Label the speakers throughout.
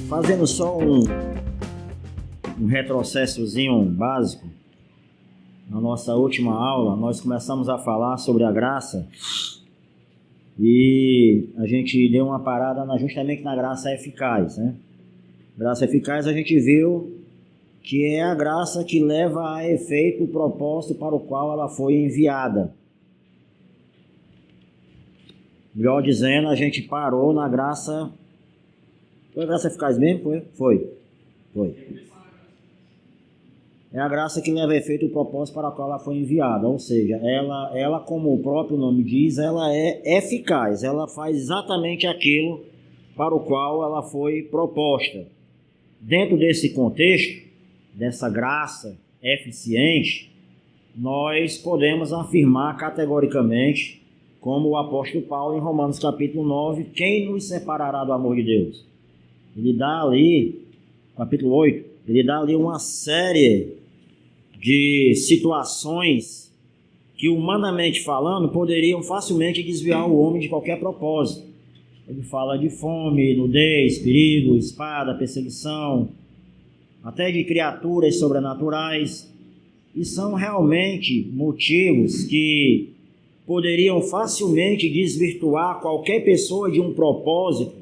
Speaker 1: Fazendo só um retrocessozinho básico, na nossa última aula nós começamos a falar sobre a graça e a gente deu uma parada justamente na graça eficaz, né? Graça eficaz a gente viu que é a graça que leva a efeito o propósito para o qual ela foi enviada. Melhor dizendo, a gente parou na graça... Foi a graça eficaz mesmo? Foi. É a graça que leva a efeito o propósito para o qual ela foi enviada. Ou seja, ela, como o próprio nome diz, ela é eficaz. Ela faz exatamente aquilo para o qual ela foi proposta. Dentro desse contexto, dessa graça eficiente, nós podemos afirmar categoricamente, como o apóstolo Paulo em Romanos capítulo 9, quem nos separará do amor de Deus? Ele dá ali, capítulo 8, ele dá ali uma série de situações que, humanamente falando, poderiam facilmente desviar o homem de qualquer propósito. Ele fala de fome, nudez, perigo, espada, perseguição, até de criaturas sobrenaturais, e são realmente motivos que poderiam facilmente desvirtuar qualquer pessoa de um propósito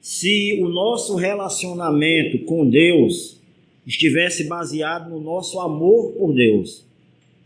Speaker 1: se o nosso relacionamento com Deus estivesse baseado no nosso amor por Deus.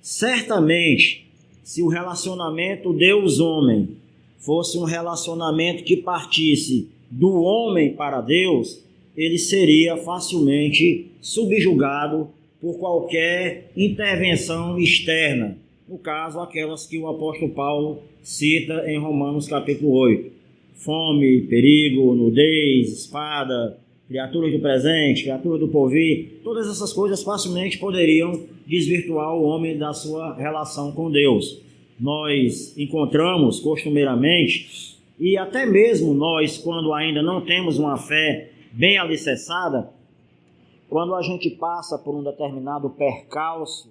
Speaker 1: Certamente, se o relacionamento Deus-homem fosse um relacionamento que partisse do homem para Deus, ele seria facilmente subjugado por qualquer intervenção externa. No caso, aquelas que o apóstolo Paulo cita em Romanos capítulo 8. Fome, perigo, nudez, espada, criaturas do presente, criaturas do porvir, todas essas coisas facilmente poderiam desvirtuar o homem da sua relação com Deus. Nós encontramos costumeiramente, e até mesmo nós, quando ainda não temos uma fé bem alicerçada, quando a gente passa por um determinado percalço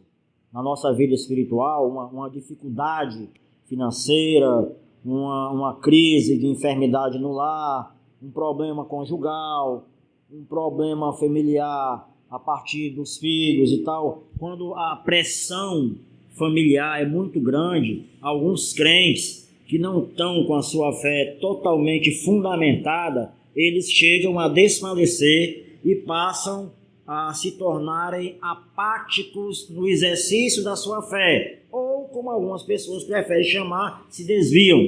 Speaker 1: na nossa vida espiritual, uma dificuldade financeira, uma crise de enfermidade no lar, um problema conjugal, um problema familiar a partir dos filhos e tal, quando a pressão familiar é muito grande, alguns crentes que não estão com a sua fé totalmente fundamentada, eles chegam a desfalecer e passam a se tornarem apáticos no exercício da sua fé, ou como algumas pessoas preferem chamar, se desviam,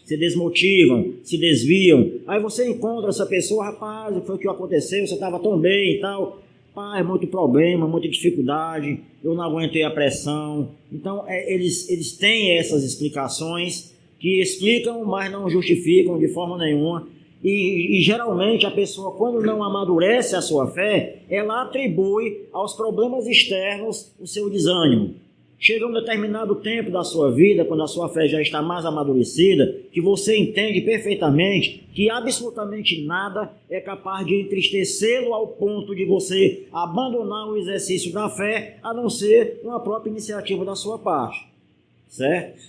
Speaker 1: se desmotivam, se desviam. Aí você encontra essa pessoa, rapaz, foi o que aconteceu, você estava tão bem e tal, pai, muito problema, muita dificuldade, eu não aguentei a pressão. Então eles têm essas explicações que explicam, mas não justificam de forma nenhuma. E geralmente a pessoa, quando não amadurece a sua fé, ela atribui aos problemas externos o seu desânimo. Chega um determinado tempo da sua vida, quando a sua fé já está mais amadurecida, que você entende perfeitamente que absolutamente nada é capaz de entristecê-lo ao ponto de você abandonar o exercício da fé, a não ser uma própria iniciativa da sua parte, certo?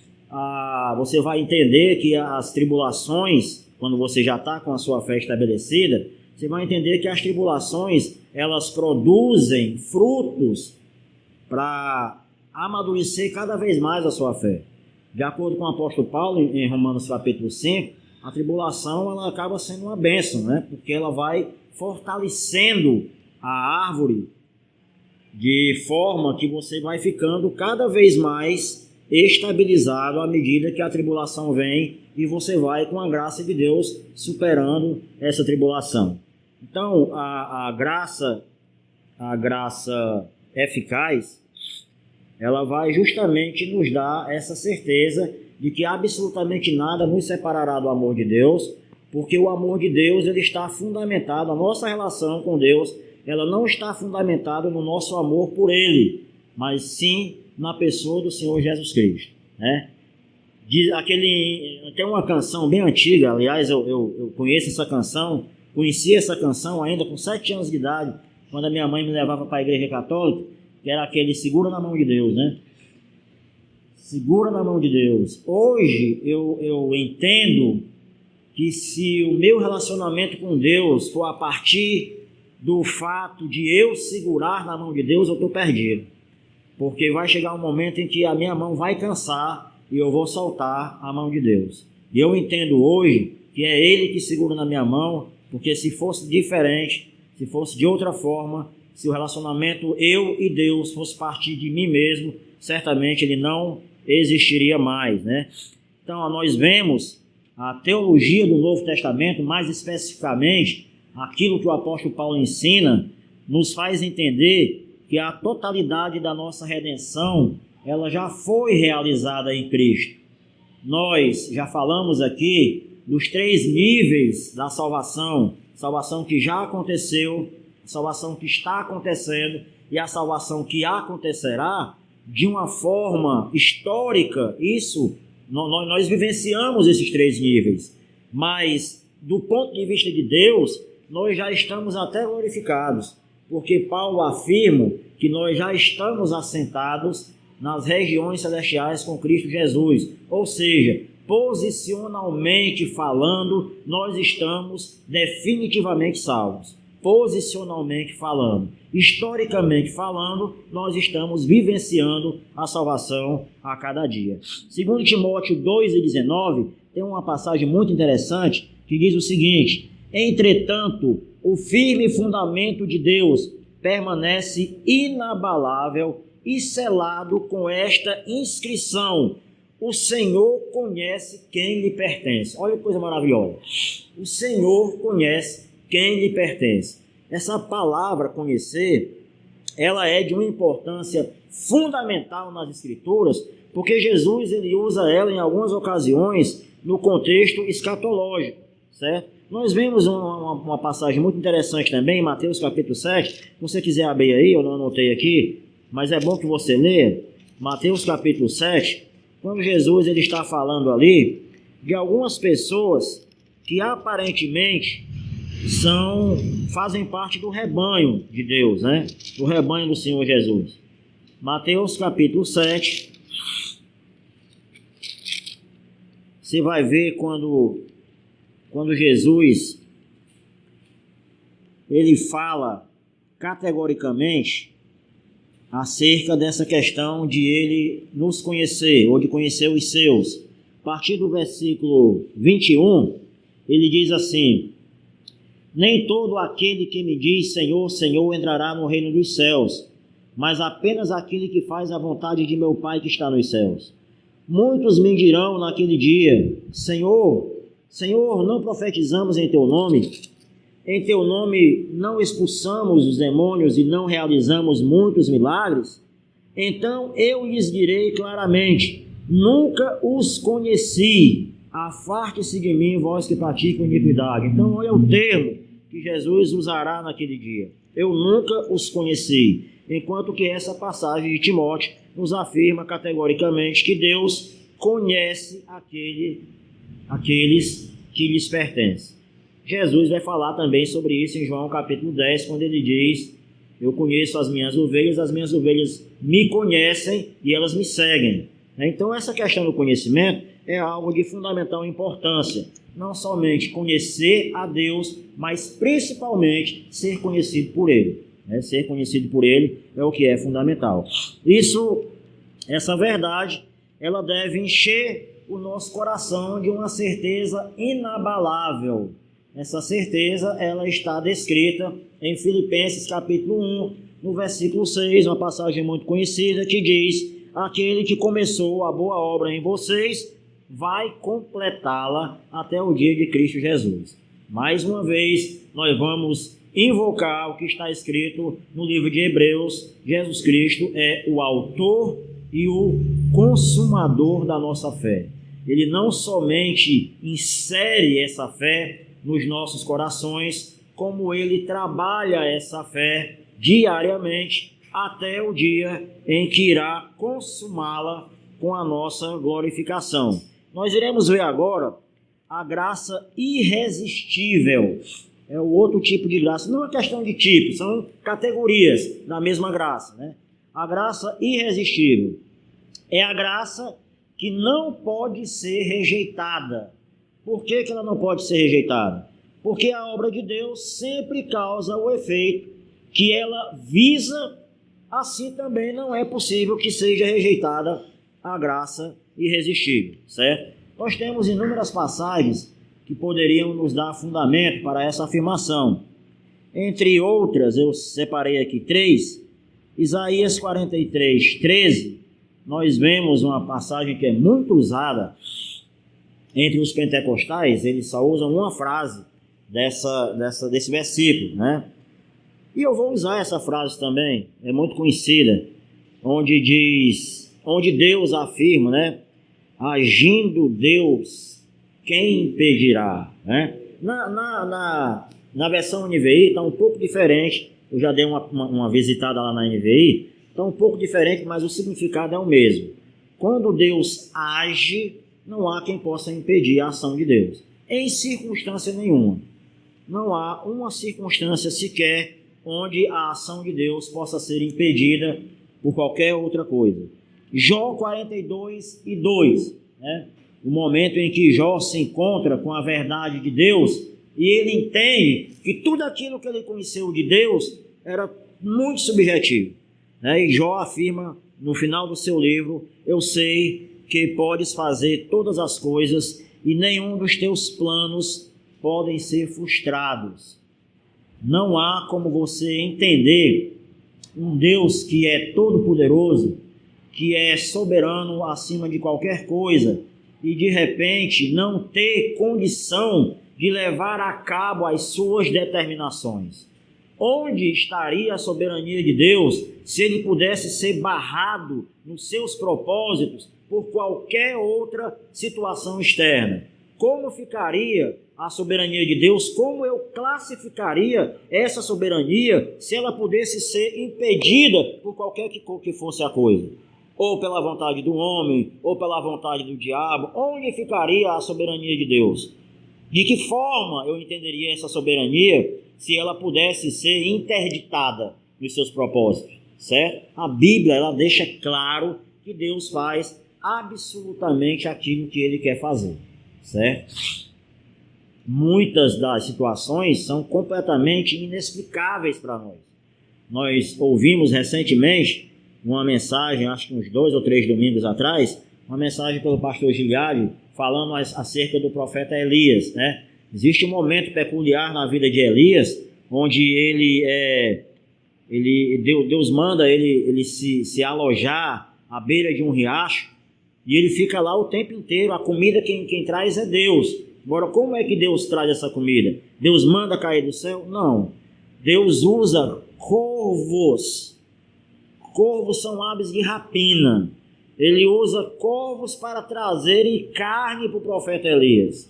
Speaker 1: Você vai entender que as tribulações, quando você já está com a sua fé estabelecida, você vai entender que as tribulações, elas produzem frutos para amadurecer cada vez mais a sua fé. De acordo com o apóstolo Paulo, em Romanos capítulo 5, a tribulação ela acaba sendo uma bênção, né? Porque ela vai fortalecendo a árvore de forma que você vai ficando cada vez mais estabilizado à medida que a tribulação vem e você vai, com a graça de Deus, superando essa tribulação. Então, a graça eficaz, ela vai justamente nos dar essa certeza de que absolutamente nada nos separará do amor de Deus, porque o amor de Deus ele está fundamentado, a nossa relação com Deus, ela não está fundamentada no nosso amor por Ele, mas sim na pessoa do Senhor Jesus Cristo, né? Tem uma canção bem antiga, aliás, eu conheço essa canção, conheci essa canção ainda com 7 anos de idade, quando a minha mãe me levava para a igreja católica, que era aquele segura na mão de Deus, né? Segura na mão de Deus. Hoje eu entendo que se o meu relacionamento com Deus for a partir do fato de eu segurar na mão de Deus, eu estou perdido. Porque vai chegar um momento em que a minha mão vai cansar e eu vou soltar a mão de Deus. E eu entendo hoje que é Ele que segura na minha mão, porque se fosse diferente, se fosse de outra forma, se o relacionamento eu e Deus fosse partir de mim mesmo, certamente ele não existiria mais, né? Então, nós vemos a teologia do Novo Testamento, mais especificamente, aquilo que o apóstolo Paulo ensina, nos faz entender que a totalidade da nossa redenção, ela já foi realizada em Cristo. Nós já falamos aqui dos 3 níveis da salvação: salvação que já aconteceu, salvação que está acontecendo e a salvação que acontecerá de uma forma histórica. Isso, nós vivenciamos esses 3 níveis, mas do ponto de vista de Deus, nós já estamos até glorificados, porque Paulo afirma que nós já estamos assentados nas regiões celestiais com Cristo Jesus, ou seja, posicionalmente falando, nós estamos definitivamente salvos. Posicionalmente falando, historicamente falando, nós estamos vivenciando a salvação a cada dia. Segundo Timóteo 2,19, tem uma passagem muito interessante que diz o seguinte: entretanto, o firme fundamento de Deus permanece inabalável e selado com esta inscrição: o Senhor conhece quem lhe pertence. Olha que coisa maravilhosa. O Senhor conhece quem lhe pertence. Essa palavra conhecer, ela é de uma importância fundamental nas Escrituras, porque Jesus ele usa ela em algumas ocasiões no contexto escatológico, certo? Nós vemos uma passagem muito interessante também em Mateus capítulo 7, se você quiser abrir aí, eu não anotei aqui, mas é bom que você leia, Mateus capítulo 7, quando Jesus ele está falando ali de algumas pessoas que aparentemente fazem parte do rebanho de Deus, né? Do rebanho do Senhor Jesus. Mateus capítulo 7, você vai ver quando Jesus ele fala categoricamente acerca dessa questão de ele nos conhecer, ou de conhecer os seus. A partir do versículo 21, ele diz assim: nem todo aquele que me diz Senhor, Senhor entrará no reino dos céus, mas apenas aquele que faz a vontade de meu Pai que está nos céus. Muitos me dirão naquele dia: Senhor, Senhor, não profetizamos em teu nome? Em teu nome não expulsamos os demônios e não realizamos muitos milagres? Então eu lhes direi claramente: nunca os conheci. Afaste-se de mim, vós que praticam iniquidade. Então olha o termo que Jesus usará naquele dia: eu nunca os conheci. Enquanto que essa passagem de Timóteo nos afirma categoricamente que Deus conhece aqueles que lhes pertencem. Jesus vai falar também sobre isso em João capítulo 10, quando ele diz: eu conheço as minhas ovelhas me conhecem e elas me seguem. Então essa questão do conhecimento é algo de fundamental importância. Não somente conhecer a Deus, mas principalmente ser conhecido por Ele. Ser conhecido por Ele é o que é fundamental. Essa verdade, ela deve encher o nosso coração de uma certeza inabalável. Essa certeza, ela está descrita em Filipenses capítulo 1, no versículo 6, uma passagem muito conhecida que diz: aquele que começou a boa obra em vocês vai completá-la até o dia de Cristo Jesus. Mais uma vez, nós vamos invocar o que está escrito no livro de Hebreus: Jesus Cristo é o autor e o consumador da nossa fé. Ele não somente insere essa fé nos nossos corações, como ele trabalha essa fé diariamente até o dia em que irá consumá-la com a nossa glorificação. Nós iremos ver agora a graça irresistível. É o outro tipo de graça. Não é questão de tipo, são categorias da mesma graça, né? A graça irresistível é a graça que não pode ser rejeitada. Por que ela não pode ser rejeitada? Porque a obra de Deus sempre causa o efeito que ela visa, assim também não é possível que seja rejeitada a graça irresistível, certo? Nós temos inúmeras passagens que poderiam nos dar fundamento para essa afirmação. Entre outras, eu separei aqui 3. Isaías 43, 13, nós vemos uma passagem que é muito usada entre os pentecostais. Eles só usam uma frase desse versículo, né? E eu vou usar essa frase também, é muito conhecida, onde Deus afirma, né? Agindo Deus, quem impedirá, né? Na versão NVI está um pouco diferente. Eu já dei uma visitada lá na NVI, está um pouco diferente, mas o significado é o mesmo. Quando Deus age, não há quem possa impedir a ação de Deus, em circunstância nenhuma. Não há uma circunstância sequer onde a ação de Deus possa ser impedida por qualquer outra coisa. Jó 42 e 2, né? O momento em que Jó se encontra com a verdade de Deus e ele entende que tudo aquilo que ele conheceu de Deus era muito subjetivo, né? E Jó afirma no final do seu livro: eu sei que podes fazer todas as coisas e nenhum dos teus planos podem ser frustrados. Não há como você entender um Deus que é todo-poderoso, que é soberano acima de qualquer coisa, e de repente não ter condição de levar a cabo as suas determinações. Onde estaria a soberania de Deus se ele pudesse ser barrado nos seus propósitos por qualquer outra situação externa? Como ficaria a soberania de Deus? Como eu classificaria essa soberania se ela pudesse ser impedida por qualquer que fosse a coisa? Ou pela vontade do homem, ou pela vontade do diabo? Onde ficaria a soberania de Deus? De que forma eu entenderia essa soberania se ela pudesse ser interditada nos seus propósitos, certo? A Bíblia, ela deixa claro que Deus faz absolutamente aquilo que ele quer fazer, certo? Muitas das situações são completamente inexplicáveis para nós. Nós ouvimos recentemente uma mensagem, acho que uns 2 ou 3 domingos atrás, uma mensagem pelo pastor Giliário falando acerca do profeta Elias, né? Existe um momento peculiar na vida de Elias, onde Deus manda ele se alojar à beira de um riacho, e ele fica lá o tempo inteiro. A comida quem traz é Deus. Agora, como é que Deus traz essa comida? Deus manda cair do céu? Não. Deus usa corvos. Corvos são aves de rapina. Ele usa corvos para trazerem carne para o profeta Elias.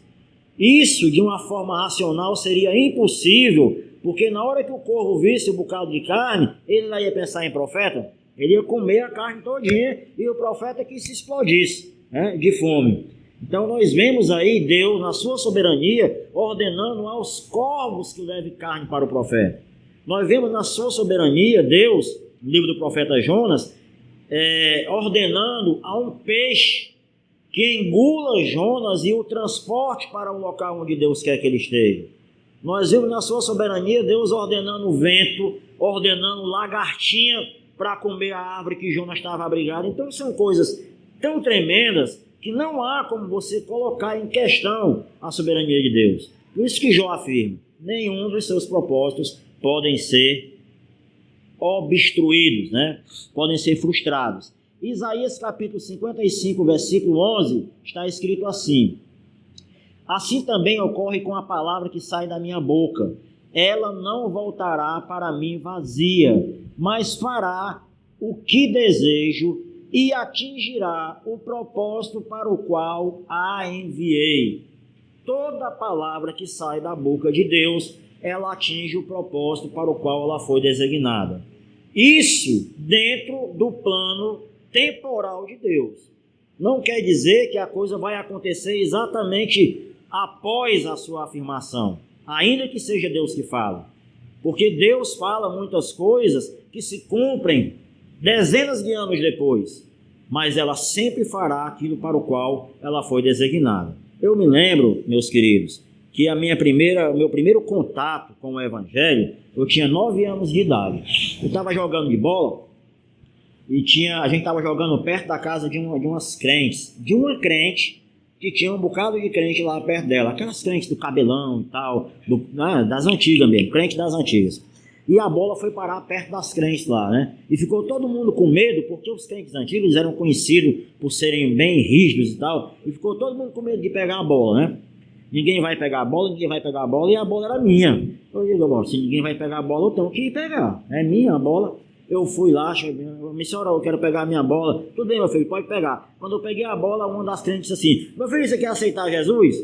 Speaker 1: Isso, de uma forma racional, seria impossível, porque na hora que o corvo visse o bocado de carne, ele não ia pensar em profeta, ele ia comer a carne todinha e o profeta que se explodisse, né, de fome. Então nós vemos aí Deus, na sua soberania, ordenando aos corvos que levem carne para o profeta. Nós vemos na sua soberania Deus, no livro do profeta Jonas, ordenando a um peixe que engula Jonas e o transporte para o local onde Deus quer que ele esteja. Nós vemos na sua soberania Deus ordenando o vento, ordenando lagartinha para comer a árvore que Jonas estava abrigado. Então são coisas tão tremendas que não há como você colocar em questão a soberania de Deus. Por isso que Jó afirma: nenhum dos seus propósitos podem ser obstruídos, né? Podem ser frustrados. Isaías capítulo 55, versículo 11, está escrito assim: assim também ocorre com a palavra que sai da minha boca. Ela não voltará para mim vazia, mas fará o que desejo e atingirá o propósito para o qual a enviei. Toda palavra que sai da boca de Deus, ela atinge o propósito para o qual ela foi designada. Isso dentro do plano temporal de Deus. Não quer dizer que a coisa vai acontecer exatamente após a sua afirmação, ainda que seja Deus que fala. Porque Deus fala muitas coisas que se cumprem dezenas de anos depois, mas ela sempre fará aquilo para o qual ela foi designada. Eu me lembro, meus queridos, que o meu primeiro contato com o Evangelho, eu tinha 9 anos de idade. Eu estava jogando de bola e a gente estava jogando perto da casa de umas crentes, de uma crente que tinha um bocado de crente lá perto dela, aquelas crentes do cabelão e tal, das antigas mesmo, crente das antigas. E a bola foi parar perto das crentes lá, né? E ficou todo mundo com medo, porque os crentes antigos eram conhecidos por serem bem rígidos e tal, e ficou todo mundo com medo de pegar a bola, né? Ninguém vai pegar a bola, e a bola era minha. Eu digo, se ninguém vai pegar a bola, eu tenho que ir pegar. É minha a bola. Eu fui lá, minha senhora, eu quero pegar a minha bola. Tudo bem, meu filho, pode pegar. Quando eu peguei a bola, uma das crentes disse assim, meu filho, você quer aceitar Jesus?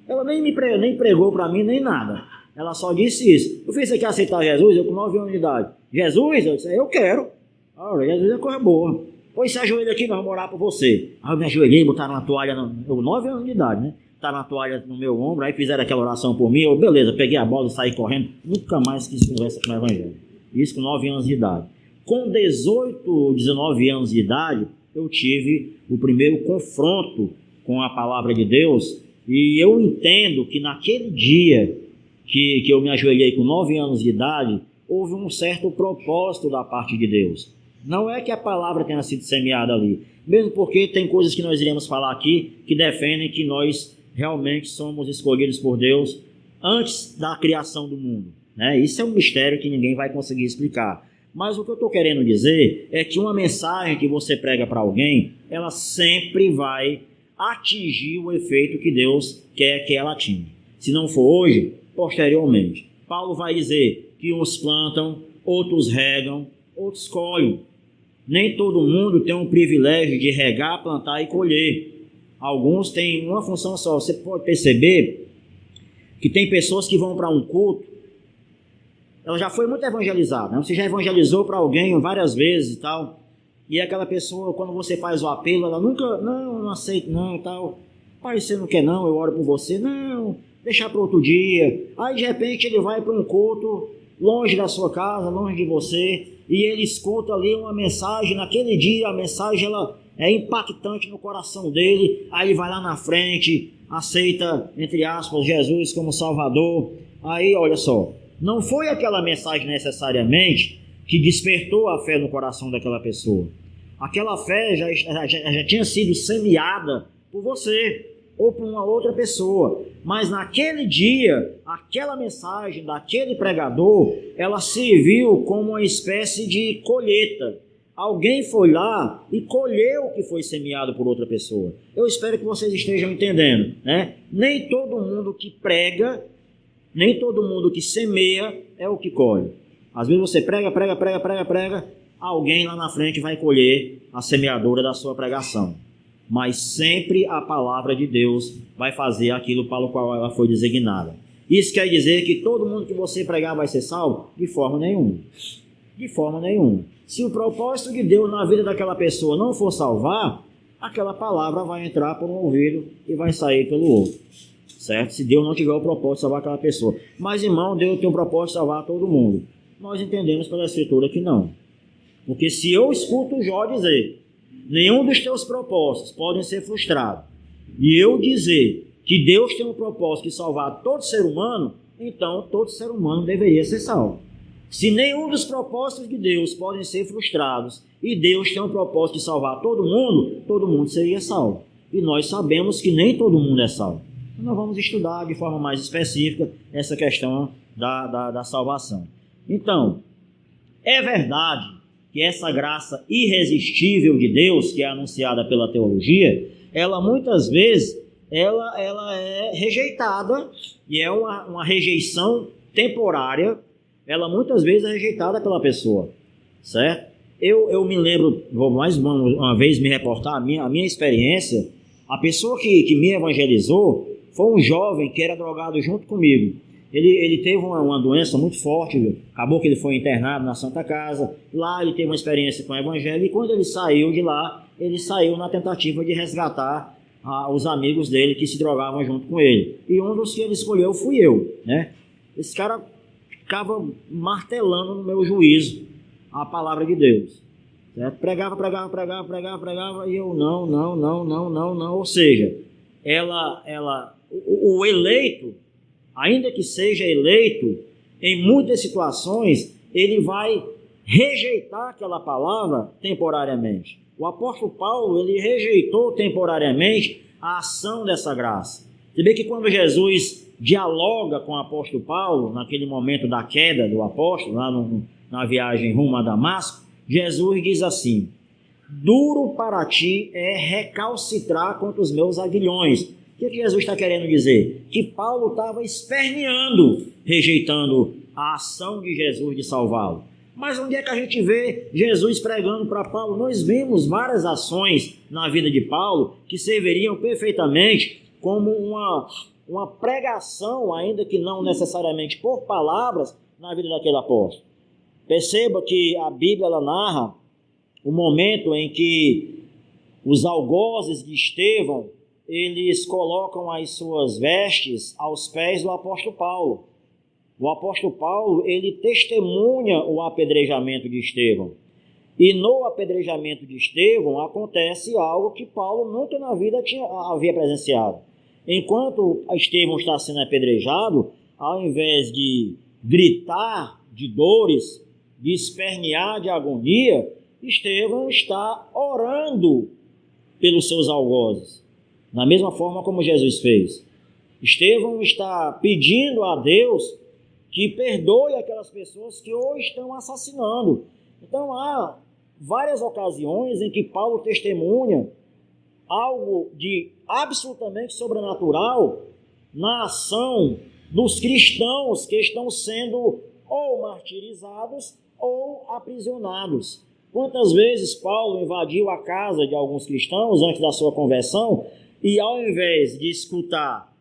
Speaker 1: Ela nem pregou para mim, nem nada. Ela só disse isso. Meu filho, você quer aceitar Jesus? Eu com 9 anos de idade. Jesus? Eu disse, eu quero. Olha, Jesus é coisa boa. Pois se ajoelha aqui, nós vamos orar por você. Aí eu me ajoelhei, botaram uma toalha, eu 9 anos de idade, né? Botaram uma toalha no meu ombro, aí fizeram aquela oração por mim. Eu, beleza, peguei a bola e saí correndo. Nunca mais quis conversa com o Evangelho. Isso com 9 anos de idade. Com 18, 19 anos de idade, eu tive o primeiro confronto com a palavra de Deus, e eu entendo que naquele dia que eu me ajoelhei com 9 anos de idade, houve um certo propósito da parte de Deus. Não é que a palavra tenha sido semeada ali, mesmo porque tem coisas que nós iremos falar aqui que defendem que nós realmente somos escolhidos por Deus antes da criação do mundo, né? Isso é um mistério que ninguém vai conseguir explicar. Mas o que eu estou querendo dizer é que uma mensagem que você prega para alguém, ela sempre vai atingir o efeito que Deus quer que ela atinja. Se não for hoje, posteriormente. Paulo vai dizer que uns plantam, outros regam, outros colhem. Nem todo mundo tem um privilégio de regar, plantar e colher. Alguns têm uma função só. Você pode perceber que tem pessoas que vão para um culto, ela já foi muito evangelizada, né? Você já evangelizou para alguém várias vezes e tal, e aquela pessoa, quando você faz o apelo, ela nunca, não aceito não e tal, pai, você não quer não, eu oro por você, não, deixar para outro dia. Aí de repente ele vai para um culto longe da sua casa, longe de você, e ele escuta ali uma mensagem, naquele dia a mensagem ela é impactante no coração dele, aí ele vai lá na frente, aceita, entre aspas, Jesus como Salvador. Aí olha só, não foi aquela mensagem necessariamente que despertou a fé no coração daquela pessoa. Aquela fé já tinha sido semeada por você ou por uma outra pessoa. Mas naquele dia, aquela mensagem daquele pregador, ela serviu como uma espécie de colheita. Alguém foi lá e colheu o que foi semeado por outra pessoa. Eu espero que vocês estejam entendendo, né? Nem todo mundo que prega, nem todo mundo que semeia é o que colhe. Às vezes você prega, alguém lá na frente vai colher a semeadora da sua pregação. Mas sempre a palavra de Deus vai fazer aquilo para o qual ela foi designada. Isso quer dizer que todo mundo que você pregar vai ser salvo? De forma nenhuma. De forma nenhuma. Se o propósito de Deus na vida daquela pessoa não for salvar, aquela palavra vai entrar por um ouvido e vai sair pelo outro. Certo? Se Deus não tiver o propósito de salvar aquela pessoa. Mas, irmão, Deus tem o propósito de salvar todo mundo. Nós entendemos pela Escritura que não. Porque se eu escuto Jó dizer, nenhum dos teus propósitos podem ser frustrados, e eu dizer que Deus tem um propósito de salvar todo ser humano, então todo ser humano deveria ser salvo. Se nenhum dos propósitos de Deus podem ser frustrados, e Deus tem um propósito de salvar todo mundo seria salvo. E nós sabemos que nem todo mundo é salvo. Nós vamos estudar de forma mais específica essa questão da salvação. Então, é verdade que essa graça irresistível de Deus, que é anunciada pela teologia, ela muitas vezes ela é rejeitada, e é uma rejeição temporária, ela muitas vezes é rejeitada pela pessoa, certo? Eu me lembro, vou mais uma vez me reportar a minha experiência. A pessoa que me evangelizou foi um jovem que era drogado junto comigo. Ele teve uma doença muito forte, acabou que ele foi internado na Santa Casa. Lá ele teve uma experiência com o Evangelho, e quando ele saiu de lá, ele saiu na tentativa de resgatar os amigos dele que se drogavam junto com ele. E um dos que ele escolheu fui eu, né? Esse cara ficava martelando no meu juízo a palavra de Deus, certo? Pregava, e eu não. Ou seja, o eleito, ainda que seja eleito, em muitas situações, ele vai rejeitar aquela palavra temporariamente. O apóstolo Paulo, ele rejeitou temporariamente a ação dessa graça. Você vê que quando Jesus dialoga com o apóstolo Paulo, naquele momento da queda do apóstolo, lá na viagem rumo a Damasco, Jesus diz assim: duro para ti é recalcitrar contra os meus aguilhões. O que Jesus está querendo dizer? Que Paulo estava esperneando, rejeitando a ação de Jesus de salvá-lo. Mas onde é que a gente vê Jesus pregando para Paulo? Nós vimos várias ações na vida de Paulo que serviriam perfeitamente como uma pregação, ainda que não necessariamente por palavras, na vida daquele apóstolo. Perceba que a Bíblia ela narra o momento em que os algozes de Estevão, eles colocam as suas vestes aos pés do apóstolo Paulo. O apóstolo Paulo, ele testemunha o apedrejamento de Estevão. E no apedrejamento de Estevão acontece algo que Paulo nunca na vida havia presenciado. Enquanto Estevão está sendo apedrejado, ao invés de gritar de dores, de espernear de agonia, Estevão está orando pelos seus algozes, da mesma forma como Jesus fez. Estevão está pedindo a Deus que perdoe aquelas pessoas que o estão assassinando. Então há várias ocasiões em que Paulo testemunha algo de absolutamente sobrenatural na ação dos cristãos que estão sendo ou martirizados ou aprisionados. Quantas vezes Paulo invadiu a casa de alguns cristãos antes da sua conversão e ao invés de escutar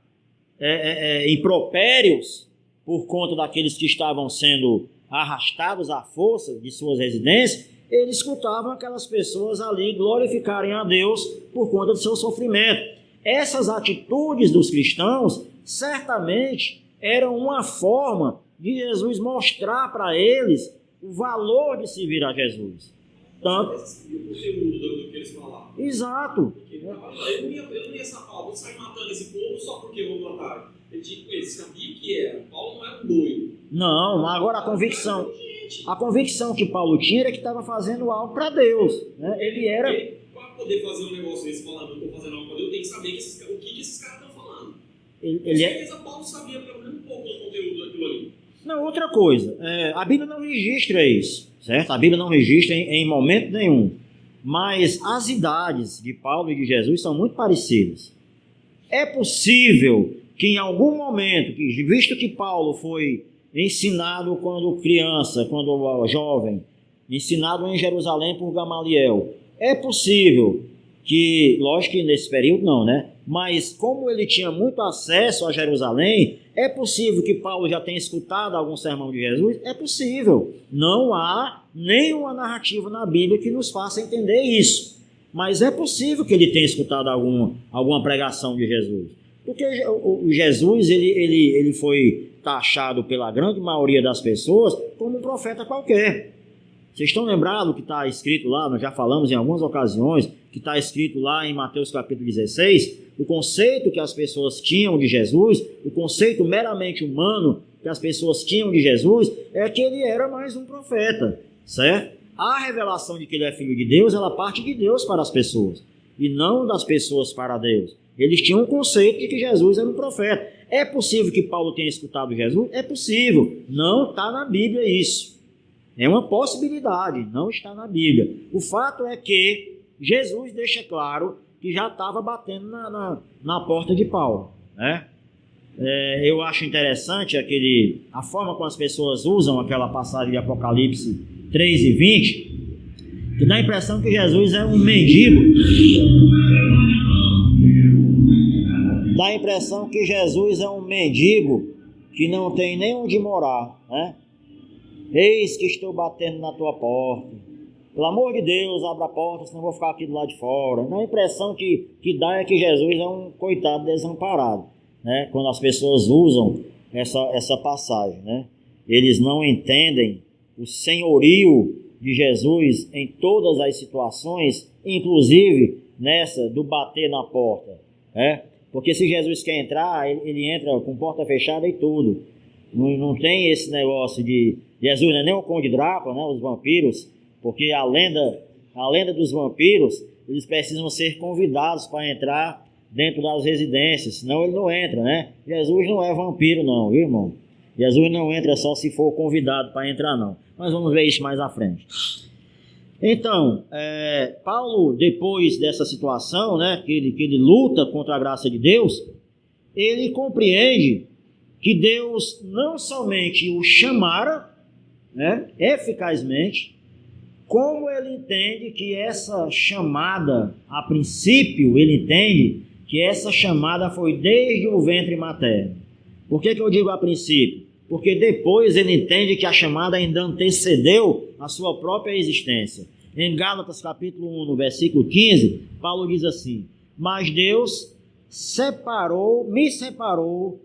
Speaker 1: impropérios por conta daqueles que estavam sendo arrastados à força de suas residências, eles escutavam aquelas pessoas ali glorificarem a Deus por conta do seu sofrimento. Essas atitudes dos cristãos certamente eram uma forma de Jesus mostrar para eles o valor de servir a Jesus. Tanto...
Speaker 2: o conteúdo do que eles falavam.
Speaker 1: Exato.
Speaker 2: Eu não ia falar, vou sair matando esse povo só porque vou matar. Eles sabiam que era. Paulo não era um doido.
Speaker 1: Não, agora a convicção que Paulo tinha era que estava fazendo algo para Deus. Né? Ele era...
Speaker 2: Para poder fazer um negócio desse falando, eu estou fazendo algo para Deus, eu tenho que saber o que esses caras estão falando. Com certeza Paulo sabia pelo menos um pouco do conteúdo daquilo ali.
Speaker 1: Não, outra coisa, a Bíblia não registra isso, certo? A Bíblia não registra em momento nenhum. Mas as idades de Paulo e de Jesus são muito parecidas. É possível que em algum momento, visto que Paulo foi ensinado quando criança, quando jovem, ensinado em Jerusalém por Gamaliel, é possível que, lógico que nesse período não, né? Mas como ele tinha muito acesso a Jerusalém, é possível que Paulo já tenha escutado algum sermão de Jesus? É possível. Não há nenhuma narrativa na Bíblia que nos faça entender isso. Mas é possível que ele tenha escutado alguma pregação de Jesus. Porque o Jesus ele foi taxado pela grande maioria das pessoas como um profeta qualquer. Vocês estão lembrados que está escrito lá, nós já falamos em algumas ocasiões, que está escrito lá em Mateus capítulo 16, o conceito que as pessoas tinham de Jesus, o conceito meramente humano que as pessoas tinham de Jesus, é que ele era mais um profeta, certo? A revelação de que ele é filho de Deus, ela parte de Deus para as pessoas, e não das pessoas para Deus. Eles tinham um conceito de que Jesus era um profeta. É possível que Paulo tenha escutado Jesus? É possível. Não está na Bíblia isso. É uma possibilidade, não está na Bíblia. O fato é que Jesus deixa claro que já estava batendo na porta de Paulo, né? Eu acho interessante a forma como as pessoas usam aquela passagem de Apocalipse 3:20, que dá a impressão que Jesus é um mendigo. Dá a impressão que Jesus é um mendigo que não tem nem onde morar, né? Eis que estou batendo na tua porta. Pelo amor de Deus, abra a porta, senão eu vou ficar aqui do lado de fora. A impressão que dá é que Jesus é um coitado desamparado, né? Quando as pessoas usam essa passagem, né? Eles não entendem o senhorio de Jesus em todas as situações, inclusive nessa do bater na porta, né? Porque se Jesus quer entrar, ele entra com porta fechada e tudo. Não tem esse negócio de Jesus, nem o Conde Drácula, né, os vampiros, porque a lenda dos vampiros, eles precisam ser convidados para entrar dentro das residências, senão ele não entra, né? Jesus não é vampiro não, viu, irmão? Jesus não entra só se for convidado para entrar não. Mas vamos ver isso mais à frente. Então, Paulo, depois dessa situação, né, que ele luta contra a graça de Deus, ele compreende que Deus não somente o chamara, né, eficazmente, como ele entende que essa chamada, a princípio, ele entende que essa chamada foi desde o ventre materno. Por que eu digo a princípio? Porque depois ele entende que a chamada ainda antecedeu a sua própria existência. Em Gálatas capítulo 1, no versículo 15, Paulo diz assim: mas Deus me separou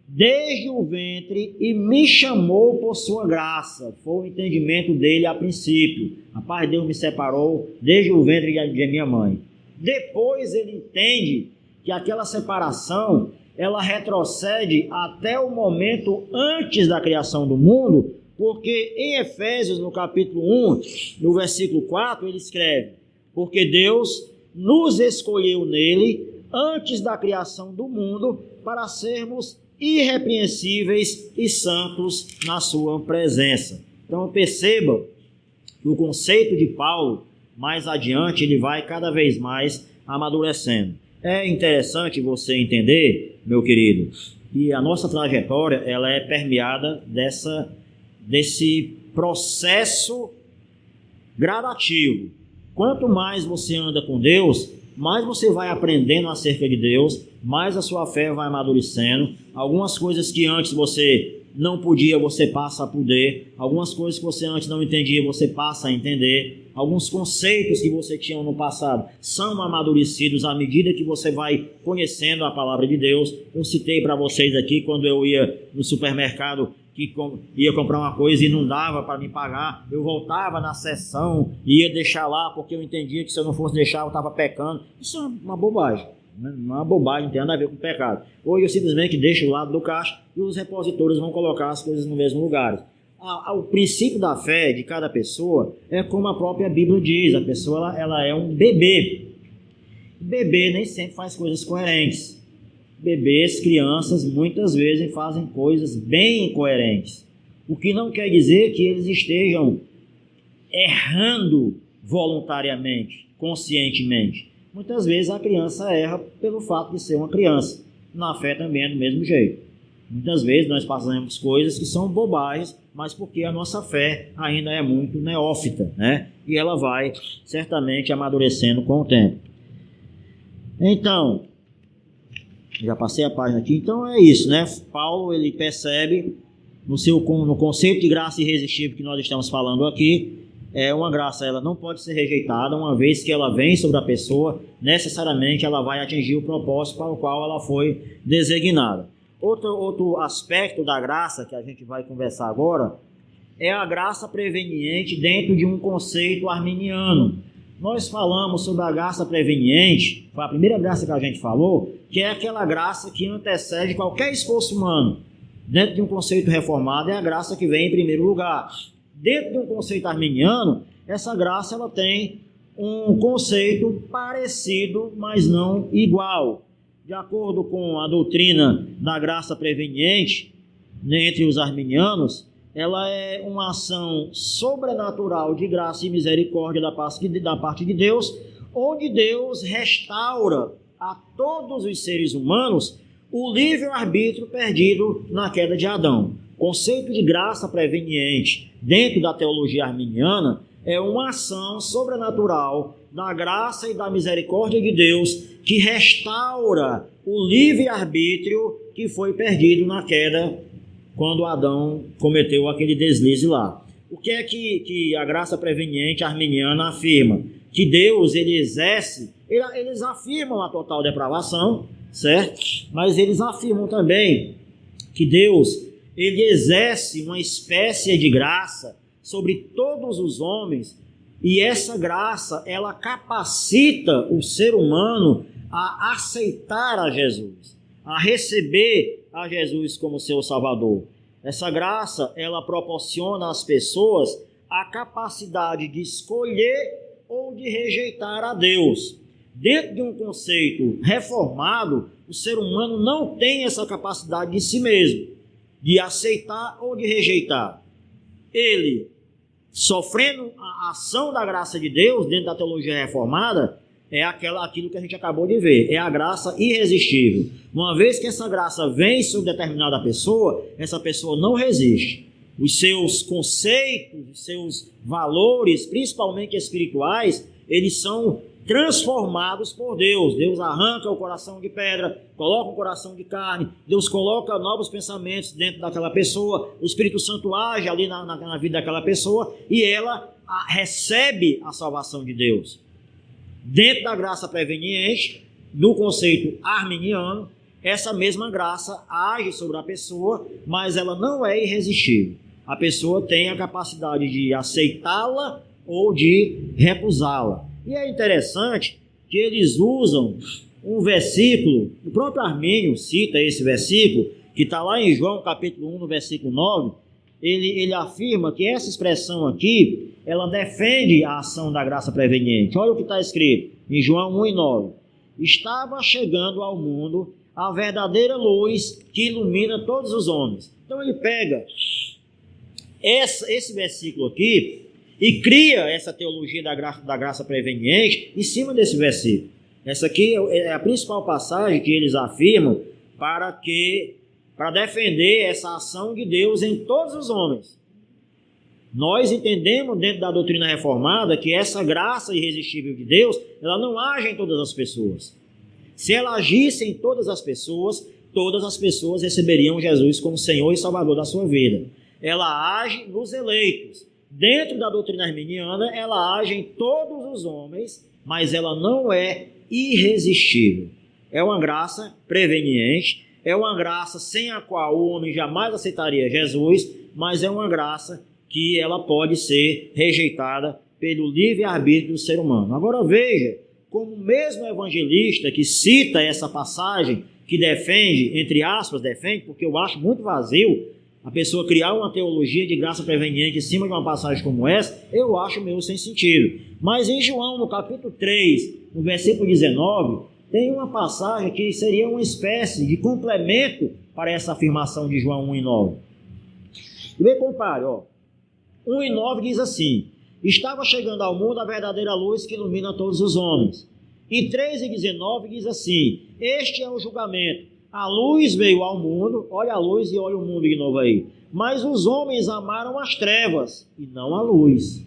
Speaker 1: desde o ventre e me chamou por sua graça. Foi o entendimento dele a princípio. Rapaz, Deus me separou desde o ventre de minha mãe. Depois ele entende que aquela separação, ela retrocede até o momento antes da criação do mundo, porque em Efésios, no capítulo 1, no versículo 4, ele escreve: porque Deus nos escolheu nele antes da criação do mundo para sermos irrepreensíveis e santos na sua presença. Então perceba que o conceito de Paulo, mais adiante, ele vai cada vez mais amadurecendo. É interessante você entender, meu querido, que a nossa trajetória ela é permeada desse processo gradativo. Quanto mais você anda com Deus, mais você vai aprendendo acerca de Deus, mais a sua fé vai amadurecendo. Algumas coisas que antes você não podia, você passa a poder. Algumas coisas que você antes não entendia, você passa a entender. Alguns conceitos que você tinha no passado são amadurecidos à medida que você vai conhecendo a palavra de Deus. Eu citei para vocês aqui, quando eu ia no supermercado, que ia comprar uma coisa e não dava para me pagar, eu voltava na seção e ia deixar lá, porque eu entendia que se eu não fosse deixar, eu estava pecando. Isso é uma bobagem. Uma bobagem, não tem nada a ver com pecado. Hoje eu simplesmente deixo do lado do caixa e os repositores vão colocar as coisas no mesmo lugar. O princípio da fé de cada pessoa é como a própria Bíblia diz: a pessoa ela é um bebê. Bebê nem sempre faz coisas coerentes. Bebês, crianças, muitas vezes fazem coisas bem incoerentes. O que não quer dizer que eles estejam errando voluntariamente, conscientemente. Muitas vezes a criança erra pelo fato de ser uma criança. Na fé também é do mesmo jeito. Muitas vezes nós fazemos coisas que são bobagens, mas porque a nossa fé ainda é muito neófita, né? E ela vai certamente amadurecendo com o tempo. Então, já passei a página aqui, então é isso, né? Paulo, ele percebe no conceito de graça irresistível que nós estamos falando aqui, uma graça, ela não pode ser rejeitada. Uma vez que ela vem sobre a pessoa, necessariamente ela vai atingir o propósito para o qual ela foi designada. Outro aspecto da graça que a gente vai conversar agora é a graça preveniente dentro de um conceito arminiano. Nós falamos sobre a graça preveniente, foi a primeira graça que a gente falou, que é aquela graça que antecede qualquer esforço humano. Dentro de um conceito reformado, é a graça que vem em primeiro lugar. Dentro de um conceito arminiano, essa graça ela tem um conceito parecido, mas não igual. De acordo com a doutrina da graça preveniente, entre os arminianos, ela é uma ação sobrenatural de graça e misericórdia da parte de Deus, onde Deus restaura a todos os seres humanos o livre-arbítrio perdido na queda de Adão. O conceito de graça preveniente dentro da teologia arminiana é uma ação sobrenatural da graça e da misericórdia de Deus que restaura o livre-arbítrio que foi perdido na queda quando Adão cometeu aquele deslize lá. O que é que a graça preveniente arminiana afirma? Que Deus, eles afirmam a total depravação, certo? Mas eles afirmam também que Deus, ele exerce uma espécie de graça sobre todos os homens, e essa graça, ela capacita o ser humano a aceitar a Jesus, a receber a Jesus como seu Salvador. Essa graça, ela proporciona às pessoas a capacidade de escolher ou de rejeitar a Deus. Dentro de um conceito reformado, o ser humano não tem essa capacidade de si mesmo, de aceitar ou de rejeitar. Ele, sofrendo a ação da graça de Deus dentro da teologia reformada, é aquilo que a gente acabou de ver, é a graça irresistível. Uma vez que essa graça vem sobre determinada pessoa, essa pessoa não resiste. Os seus conceitos, os seus valores, principalmente espirituais, eles são transformados por Deus. Deus arranca o coração de pedra, coloca o coração de carne, Deus coloca novos pensamentos dentro daquela pessoa, o Espírito Santo age ali na vida daquela pessoa e ela recebe a salvação de Deus. Dentro da graça preveniente, no conceito arminiano, essa mesma graça age sobre a pessoa, mas ela não é irresistível. A pessoa tem a capacidade de aceitá-la ou de recusá-la. E é interessante que eles usam um versículo, o próprio Armínio cita esse versículo, que está lá em João capítulo 1, no versículo 9, ele afirma que essa expressão aqui, ela defende a ação da graça preveniente. Olha o que está escrito em João 1:9. Estava chegando ao mundo a verdadeira luz que ilumina todos os homens. Então ele pega esse versículo aqui e cria essa teologia da graça preveniente em cima desse versículo. Essa aqui é a principal passagem que eles afirmam para defender essa ação de Deus em todos os homens. Nós entendemos dentro da doutrina reformada que essa graça irresistível de Deus, ela não age em todas as pessoas. Se ela agisse em todas as pessoas receberiam Jesus como Senhor e Salvador da sua vida. Ela age nos eleitos. Dentro da doutrina arminiana, ela age em todos os homens, mas ela não é irresistível. É uma graça preveniente, é uma graça sem a qual o homem jamais aceitaria Jesus, mas é uma graça que ela pode ser rejeitada pelo livre-arbítrio do ser humano. Agora veja, como o mesmo evangelista que cita essa passagem, que defende, entre aspas, defende, porque eu acho muito vazio, a pessoa criar uma teologia de graça preveniente em cima de uma passagem como essa, eu acho meio sem sentido. Mas em João, no capítulo 3, no versículo 19, tem uma passagem que seria uma espécie de complemento para essa afirmação de João 1:9. E bem, compare, 1:9 diz assim: estava chegando ao mundo a verdadeira luz que ilumina todos os homens. Em 3:19 diz assim: este é o julgamento. A luz veio ao mundo, olha a luz e olha o mundo de novo aí. Mas os homens amaram as trevas e não a luz.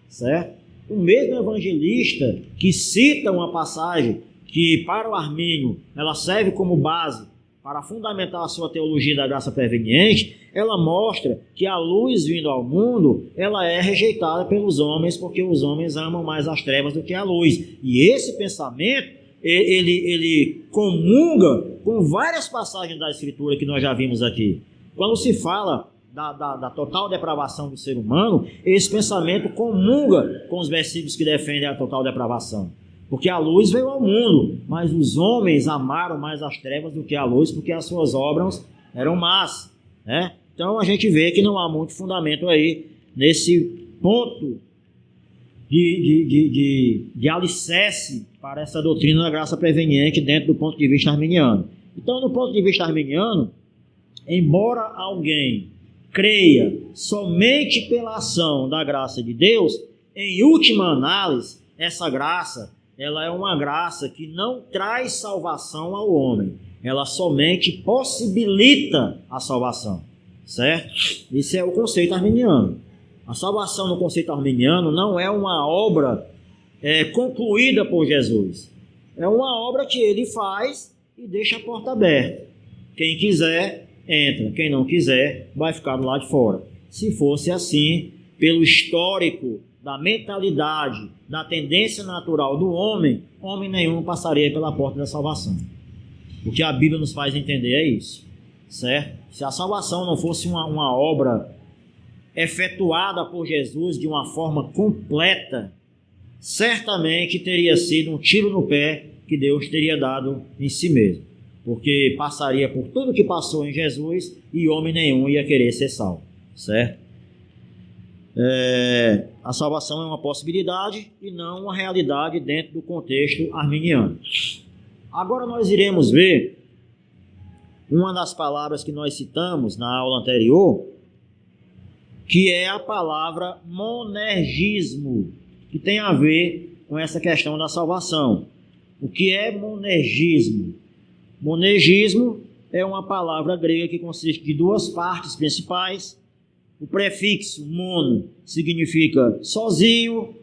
Speaker 1: Certo? O mesmo evangelista que cita uma passagem que para o Armínio ela serve como base para fundamentar a sua teologia da graça preveniente, ela mostra que a luz vindo ao mundo, ela é rejeitada pelos homens porque os homens amam mais as trevas do que a luz. E esse pensamento ele comunga com várias passagens da Escritura que nós já vimos aqui. Quando se fala da total depravação do ser humano, esse pensamento comunga com os versículos que defendem a total depravação. Porque a luz veio ao mundo, mas os homens amaram mais as trevas do que a luz, porque as suas obras eram más, né? Então a gente vê que não há muito fundamento aí nesse ponto de alicerce para essa doutrina da graça preveniente dentro do ponto de vista arminiano. Então, no ponto de vista arminiano, embora alguém creia somente pela ação da graça de Deus, em última análise, essa graça, ela é uma graça que não traz salvação ao homem, ela somente possibilita a salvação, certo? Esse é o conceito arminiano. A salvação no conceito arminiano não é uma obra concluída por Jesus. É uma obra que ele faz e deixa a porta aberta. Quem quiser, entra. Quem não quiser, vai ficar do lado de fora. Se fosse assim, pelo histórico da mentalidade, da tendência natural do homem, homem nenhum passaria pela porta da salvação. O que a Bíblia nos faz entender é isso, certo? Se a salvação não fosse uma obra efetuada por Jesus de uma forma completa, certamente teria sido um tiro no pé que Deus teria dado em si mesmo, porque passaria por tudo que passou em Jesus e homem nenhum ia querer ser salvo, certo? A salvação é uma possibilidade e não uma realidade dentro do contexto arminiano. Agora nós iremos ver uma das palavras que nós citamos na aula anterior, que é a palavra monergismo, que tem a ver com essa questão da salvação. O que é monergismo? Monergismo é uma palavra grega que consiste de duas partes principais. O prefixo mono significa sozinho,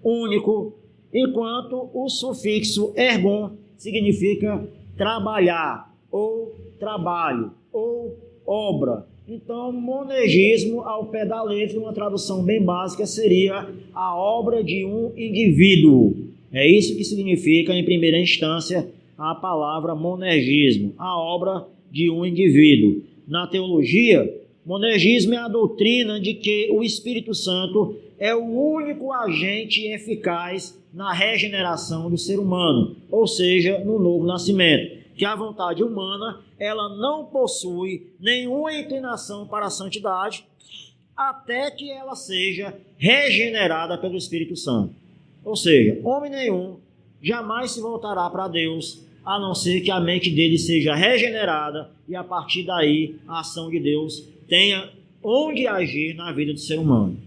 Speaker 1: único, enquanto o sufixo ergon significa trabalhar, ou trabalho, ou obra. Então, monergismo, ao pé da letra, uma tradução bem básica, seria a obra de um indivíduo. É isso que significa, em primeira instância, a palavra monergismo, a obra de um indivíduo. Na teologia, monergismo é a doutrina de que o Espírito Santo é o único agente eficaz na regeneração do ser humano, ou seja, no novo nascimento. Que a vontade humana, ela não possui nenhuma inclinação para a santidade, até que ela seja regenerada pelo Espírito Santo. Ou seja, homem nenhum jamais se voltará para Deus, a não ser que a mente dele seja regenerada e a partir daí a ação de Deus tenha onde agir na vida do ser humano.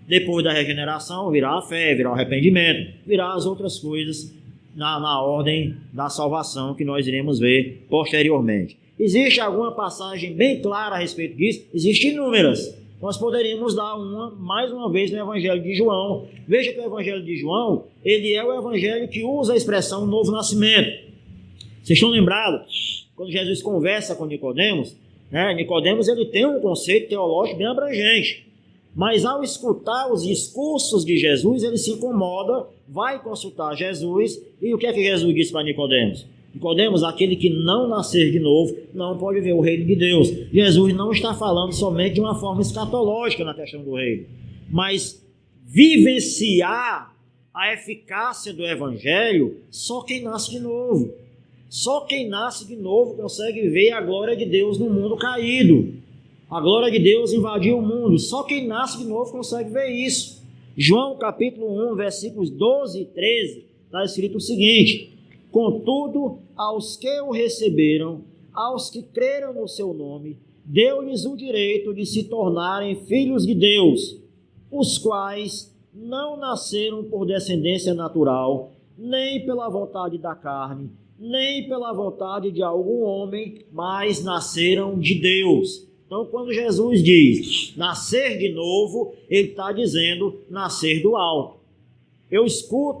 Speaker 1: Depois da regeneração virá a fé, virá o arrependimento, virá as outras coisas na ordem da salvação que nós iremos ver posteriormente. Existe alguma passagem bem clara a respeito disso? Existem inúmeras. Nós poderíamos dar uma, mais uma vez, no Evangelho de João. Veja que o Evangelho de João, ele é o Evangelho que usa a expressão novo nascimento. Vocês estão lembrados? Quando Jesus conversa com Nicodemos, Nicodemos ele tem um conceito teológico bem abrangente. Mas ao escutar os discursos de Jesus, ele se incomoda, vai consultar Jesus, e o que é que Jesus disse para Nicodemos? Nicodemos, aquele que não nascer de novo, não pode ver o reino de Deus. Jesus não está falando somente de uma forma escatológica na questão do reino, mas vivenciar a eficácia do Evangelho, só quem nasce de novo. Só quem nasce de novo consegue ver a glória de Deus no mundo caído. A glória de Deus invadiu o mundo. Só quem nasce de novo consegue ver isso. João capítulo 1, versículos 12 e 13, está escrito o seguinte: contudo, aos que o receberam, aos que creram no seu nome, deu-lhes o direito de se tornarem filhos de Deus, os quais não nasceram por descendência natural, nem pela vontade da carne, nem pela vontade de algum homem, mas nasceram de Deus. Então, quando Jesus diz nascer de novo, ele está dizendo nascer do alto. Eu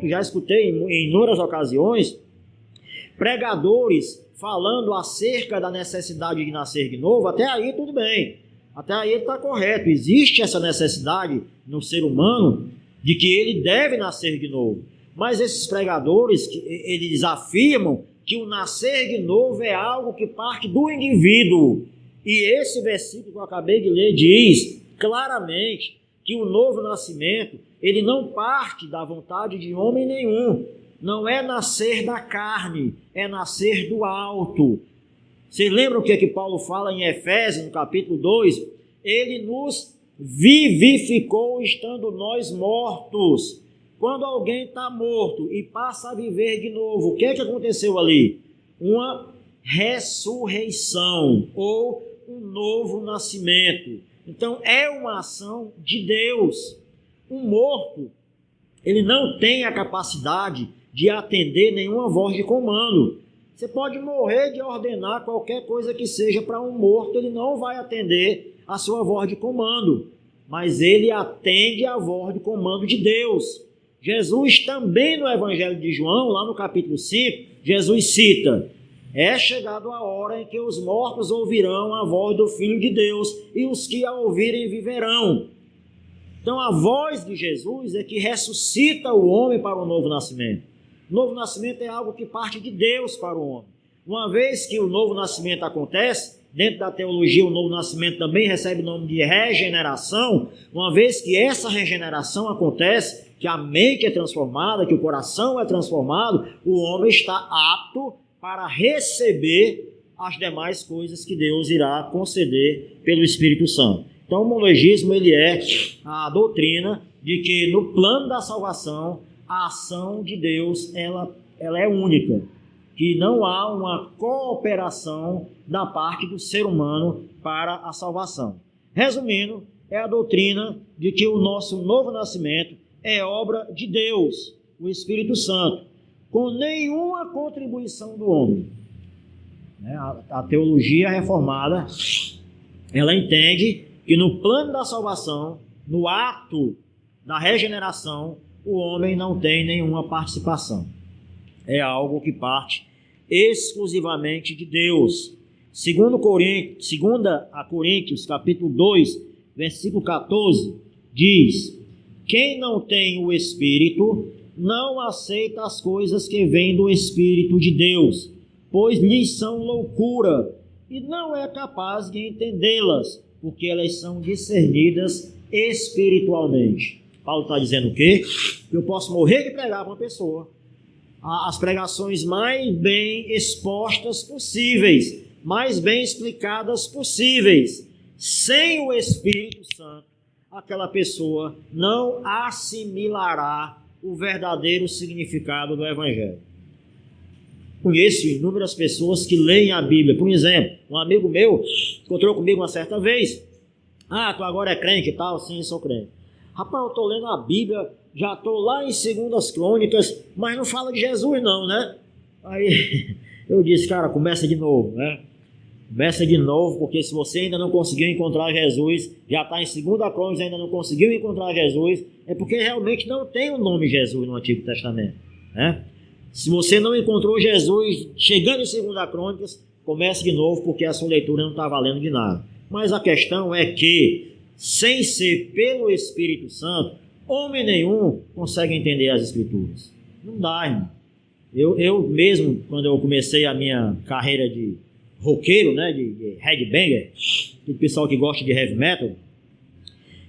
Speaker 1: já escutei em inúmeras ocasiões, pregadores falando acerca da necessidade de nascer de novo. Até aí tudo bem, até aí está correto. Existe essa necessidade no ser humano de que ele deve nascer de novo. Mas esses pregadores, eles afirmam que o nascer de novo é algo que parte do indivíduo. E esse versículo que eu acabei de ler diz claramente que o novo nascimento, ele não parte da vontade de homem nenhum. Não é nascer da carne, é nascer do alto. Vocês lembram o que Paulo fala em Efésios, no capítulo 2? Ele nos vivificou estando nós mortos. Quando alguém está morto e passa a viver de novo, o que aconteceu ali? Uma ressurreição ou um novo nascimento. Então é uma ação de Deus. Um morto, ele não tem a capacidade de atender nenhuma voz de comando. Você pode morrer de ordenar qualquer coisa que seja para um morto, ele não vai atender a sua voz de comando, mas ele atende a voz de comando de Deus. Jesus também no Evangelho de João, lá no capítulo 5, Jesus cita: é chegado a hora em que os mortos ouvirão a voz do Filho de Deus, e os que a ouvirem viverão. Então a voz de Jesus é que ressuscita o homem para o novo nascimento. O novo nascimento é algo que parte de Deus para o homem. Uma vez que o novo nascimento acontece, dentro da teologia o novo nascimento também recebe o nome de regeneração, uma vez que essa regeneração acontece, que a mente é transformada, que o coração é transformado, o homem está apto para receber as demais coisas que Deus irá conceder pelo Espírito Santo. Então o monergismo ele é a doutrina de que no plano da salvação a ação de Deus ela é única, que não há uma cooperação da parte do ser humano para a salvação. Resumindo, é a doutrina de que o nosso novo nascimento é obra de Deus, o Espírito Santo, com nenhuma contribuição do homem. A teologia reformada, ela entende que no plano da salvação, no ato da regeneração, o homem não tem nenhuma participação. É algo que parte exclusivamente de Deus. Segundo a Coríntios, capítulo 2, versículo 14, diz: quem não tem o Espírito não aceita as coisas que vêm do Espírito de Deus, pois lhes são loucura, e não é capaz de entendê-las, porque elas são discernidas espiritualmente. Paulo está dizendo o quê? Que eu posso morrer de pregar para uma pessoa as pregações mais bem expostas possíveis, mais bem explicadas possíveis. Sem o Espírito Santo, aquela pessoa não assimilará o verdadeiro significado do Evangelho. Conheço inúmeras pessoas que leem a Bíblia. Por exemplo, um amigo meu encontrou comigo uma certa vez. Tu agora é crente e tal? Sim, sou crente. Rapaz, eu estou lendo a Bíblia, já estou lá em 2 Crônicas, mas não fala de Jesus não, né? Aí eu disse, cara, começa de novo, né? Começa de novo, porque se você ainda não conseguiu encontrar Jesus, já está em 2 Crônicas, ainda não conseguiu encontrar Jesus, é porque realmente não tem o nome Jesus no Antigo Testamento, né? Se você não encontrou Jesus chegando em 2 Crônicas, comece de novo, porque a sua leitura não está valendo de nada. Mas a questão é que, sem ser pelo Espírito Santo, homem nenhum consegue entender as Escrituras. Não dá, irmão. Eu mesmo, quando eu comecei a minha carreira de roqueiro, né, de headbanger, do pessoal que gosta de heavy metal,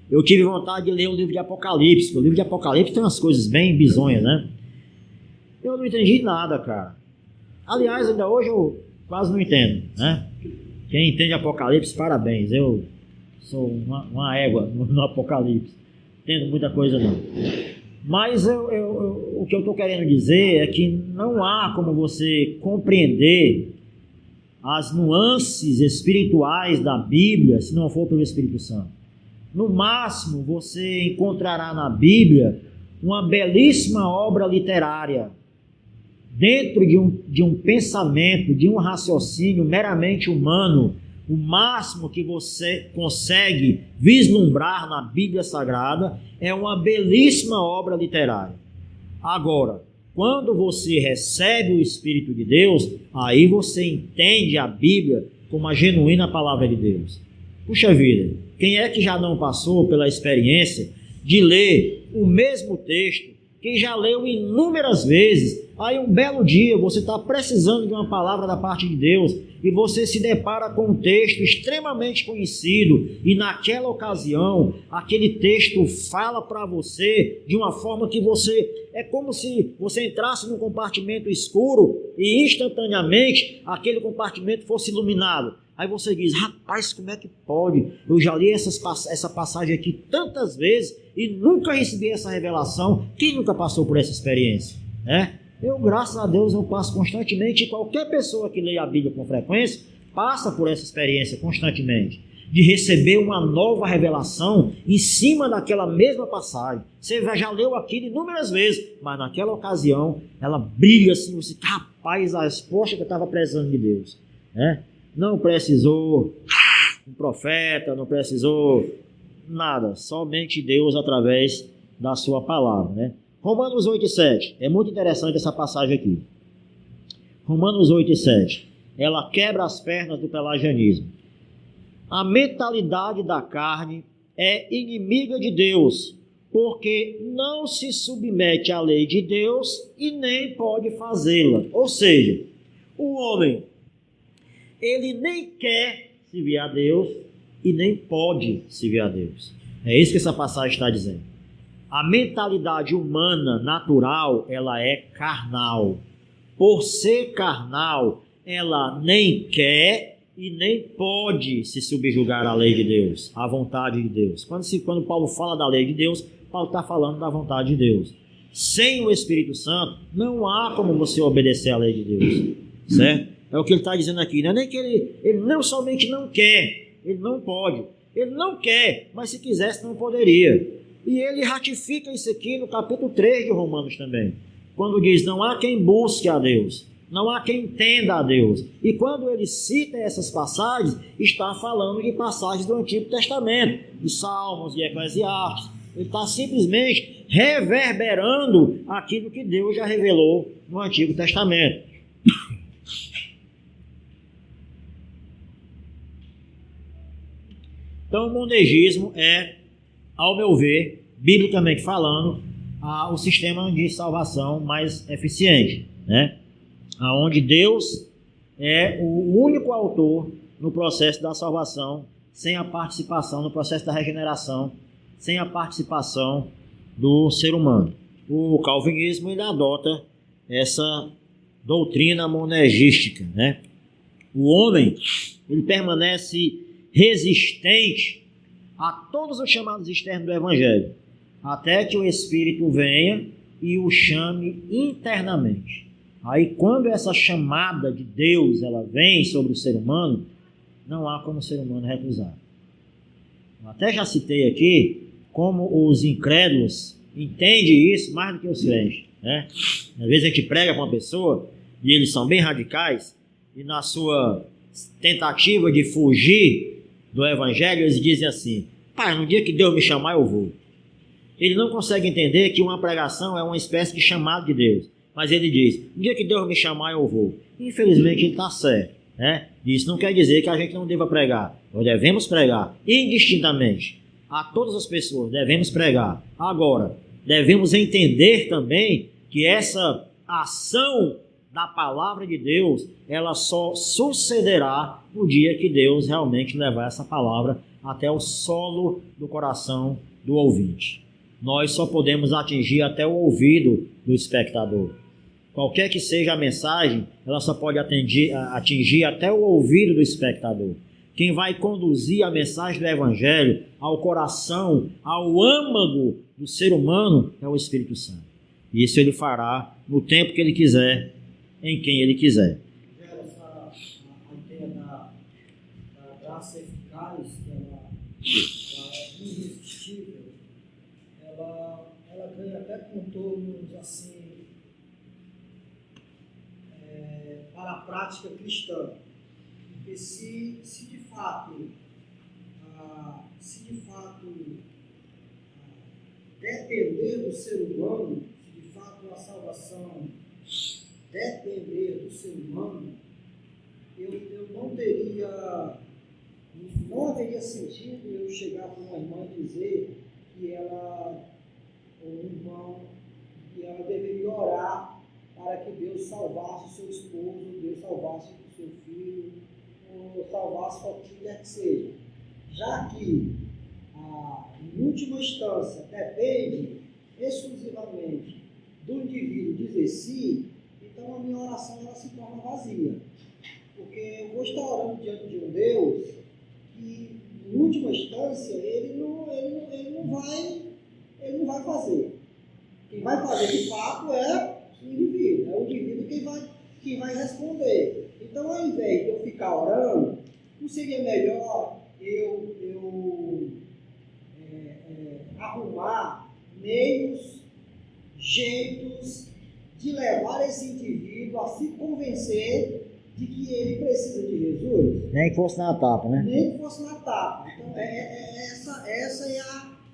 Speaker 1: eu tive vontade de ler o livro de Apocalipse, porque o livro de Apocalipse tem umas coisas bem bizonhas, né? Eu não entendi nada, cara. Aliás, ainda hoje eu quase não entendo, né? Quem entende Apocalipse, parabéns. Eu sou uma égua no Apocalipse. Não entendo muita coisa não. Mas o que eu estou querendo dizer é que não há como você compreender as nuances espirituais da Bíblia se não for pelo Espírito Santo. No máximo, você encontrará na Bíblia uma belíssima obra literária, dentro de um pensamento, de um raciocínio meramente humano. O máximo que você consegue vislumbrar na Bíblia Sagrada é uma belíssima obra literária. Agora, quando você recebe o Espírito de Deus, aí você entende a Bíblia como a genuína palavra de Deus. Puxa vida, quem é que já não passou pela experiência de ler o mesmo texto, quem já leu inúmeras vezes, aí um belo dia você está precisando de uma palavra da parte de Deus e você se depara com um texto extremamente conhecido e naquela ocasião aquele texto fala para você de uma forma que é como se você entrasse num compartimento escuro e instantaneamente aquele compartimento fosse iluminado. Aí você diz, rapaz, como é que pode? Eu já li essa passagem aqui tantas vezes e nunca recebi essa revelação. Quem nunca passou por essa experiência, né? Eu, graças a Deus, eu passo constantemente, e qualquer pessoa que leia a Bíblia com frequência passa por essa experiência constantemente, de receber uma nova revelação em cima daquela mesma passagem. Você já leu aquilo inúmeras vezes, mas naquela ocasião ela brilha assim, você, rapaz, a resposta que eu estava precisando de Deus, né? Não precisou um profeta, não precisou nada, somente Deus através da sua palavra, né? Romanos 8,7, é muito interessante essa passagem aqui. Romanos 8,7, ela quebra as pernas do pelagianismo. A mentalidade da carne é inimiga de Deus, porque não se submete à lei de Deus e nem pode fazê-la. Ou seja, o homem, ele nem quer servir a Deus e nem pode servir a Deus. É isso que essa passagem está dizendo. A mentalidade humana natural, ela é carnal. Por ser carnal, ela nem quer e nem pode se subjugar à lei de Deus, à vontade de Deus. Quando Paulo fala da lei de Deus, Paulo está falando da vontade de Deus. Sem o Espírito Santo, não há como você obedecer à lei de Deus, certo? É o que ele está dizendo aqui. Não é nem que ele não somente não quer, ele não pode. Ele não quer, mas se quisesse não poderia. E ele ratifica isso aqui no capítulo 3 de Romanos também. Quando diz, não há quem busque a Deus, não há quem entenda a Deus. E quando ele cita essas passagens, está falando de passagens do Antigo Testamento, de Salmos, de Eclesiastes. Ele está simplesmente reverberando aquilo que Deus já revelou no Antigo Testamento. Então, o monergismo é, ao meu ver, biblicamente falando, o sistema de salvação mais eficiente, né? Onde Deus é o único autor no processo da salvação, sem a participação, no processo da regeneração, sem a participação do ser humano. O calvinismo ele adota essa doutrina monergística, né? O homem ele permanece resistente a todos os chamados externos do Evangelho, até que o Espírito venha e o chame internamente. Aí quando essa chamada de Deus ela vem sobre o ser humano, não há como o ser humano recusar. Eu até já citei aqui como os incrédulos entendem isso mais do que os crentes, né? Às vezes a gente prega para uma pessoa e eles são bem radicais e na sua tentativa de fugir do Evangelho eles dizem assim: pai, no dia que Deus me chamar eu vou. Ele não consegue entender que uma pregação é uma espécie de chamado de Deus, mas ele diz: no dia que Deus me chamar eu vou. Infelizmente ele está certo, né? Isso não quer dizer que a gente não deva pregar. Nós devemos pregar indistintamente a todas as pessoas, devemos pregar. Agora, devemos entender também que essa ação da palavra de Deus, ela só sucederá no dia que Deus realmente levar essa palavra até o solo do coração do ouvinte. Nós só podemos atingir até o ouvido do espectador. Qualquer que seja a mensagem, ela só pode atingir até o ouvido do espectador. Quem vai conduzir a mensagem do Evangelho ao coração, ao âmago do ser humano, é o Espírito Santo. E isso ele fará no tempo que ele quiser, em quem ele quiser.
Speaker 3: A ideia da graça eficaz, que ela é irresistível, ela ganha até contornos assim para a prática cristã. Porque se de fato depender do ser humano, se de fato a salvação depender do ser humano, eu não haveria sentido eu chegar para uma irmã e dizer que ela, ou um irmão, que ela deveria orar para que Deus salvasse o seu esposo, Deus salvasse o seu filho, ou salvasse qualquer que quer que seja. Já que, em última instância, depende exclusivamente do indivíduo dizer sim, então a minha oração ela se torna vazia. Porque eu vou estar orando diante de um Deus que, em última instância, ele não vai fazer. Quem vai fazer de fato é o indivíduo quem vai responder. Então, ao invés de eu ficar orando, não seria melhor eu arrumar meios, jeitos de levar esse indivíduo a se convencer de que ele precisa de Jesus?
Speaker 1: Nem que fosse na tapa, né?
Speaker 3: Nem que fosse na tapa. Então,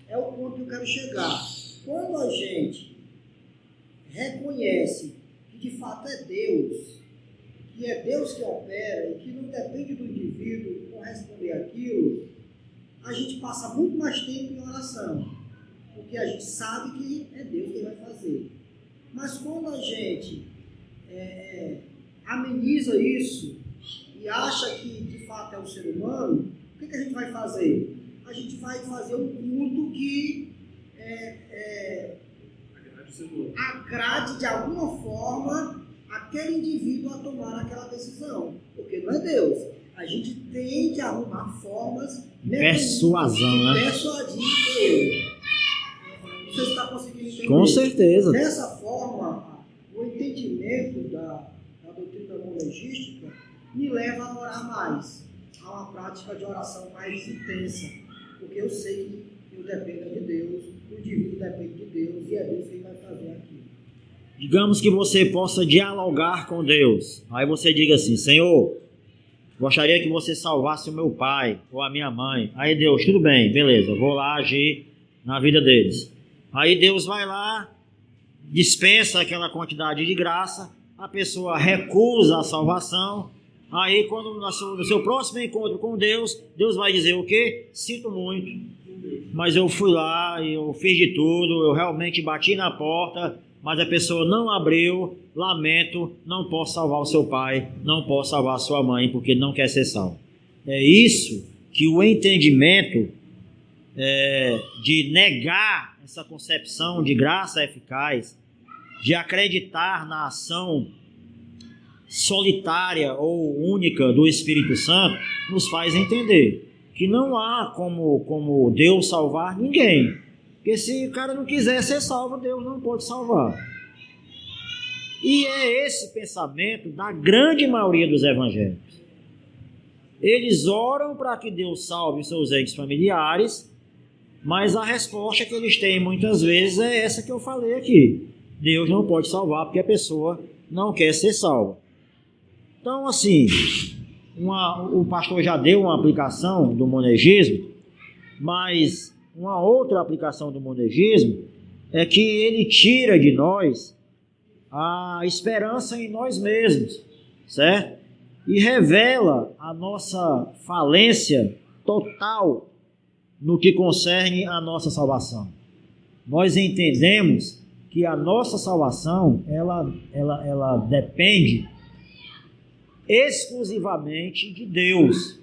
Speaker 3: é o ponto que eu quero chegar. Quando a gente reconhece que de fato é Deus, que é Deus que opera e que não depende do indivíduo corresponder àquilo, a gente passa muito mais tempo em oração, porque a gente sabe que é Deus quem vai fazer. Mas quando a gente ameniza isso e acha que de fato é o ser humano, o que a gente vai fazer? A gente vai fazer um culto que agrade de alguma forma aquele indivíduo a tomar aquela decisão, porque não é Deus. A gente tem que arrumar formas
Speaker 1: persuasão,
Speaker 3: de
Speaker 1: né?
Speaker 3: persuadir ele. Você está conseguindo entender?
Speaker 1: Com certeza.
Speaker 3: Dessa forma, o entendimento da doutrina monergística me leva a orar mais, a uma prática de oração mais intensa, porque eu sei que eu dependo de Deus, o indivíduo depende de Deus, e é Deus quem vai fazer aquilo.
Speaker 1: Digamos que você possa dialogar com Deus. Aí você diga assim: Senhor, gostaria que você salvasse o meu pai ou a minha mãe. Aí Deus, tudo bem, beleza, vou lá agir na vida deles. Aí Deus vai lá, dispensa aquela quantidade de graça, a pessoa recusa a salvação. Aí quando no seu próximo encontro com Deus, Deus vai dizer o quê? Sinto muito, mas eu fui lá, eu fiz de tudo, eu realmente bati na porta, mas a pessoa não abriu, lamento, não posso salvar o seu pai, não posso salvar a sua mãe, porque não quer ser salvo. É isso que o entendimento de negar essa concepção de graça eficaz, de acreditar na ação solitária ou única do Espírito Santo, nos faz entender que não há como Deus salvar ninguém. Porque se o cara não quiser ser salvo, Deus não pode salvar. E é esse pensamento da grande maioria dos evangélicos. Eles oram para que Deus salve os seus entes familiares, mas a resposta que eles têm muitas vezes é essa que eu falei aqui. Deus não pode salvar porque a pessoa não quer ser salva. Então, assim, o pastor já deu uma aplicação do monergismo, mas uma outra aplicação do monergismo é que ele tira de nós a esperança em nós mesmos, certo? E revela a nossa falência total no que concerne a nossa salvação. Nós entendemos que a nossa salvação, ela depende exclusivamente de Deus.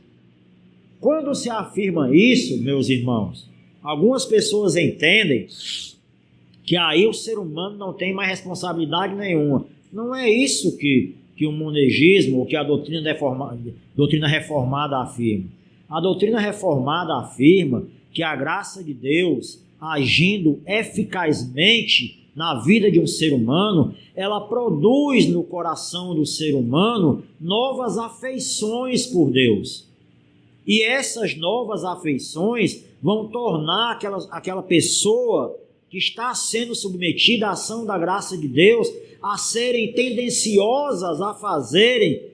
Speaker 1: Quando se afirma isso, meus irmãos, algumas pessoas entendem que aí o ser humano não tem mais responsabilidade nenhuma. Não é isso que o monergismo ou que a doutrina reformada afirma. A doutrina reformada afirma que a graça de Deus, agindo eficazmente na vida de um ser humano, ela produz no coração do ser humano novas afeições por Deus. E essas novas afeições vão tornar aquela pessoa que está sendo submetida à ação da graça de Deus a serem tendenciosas a fazerem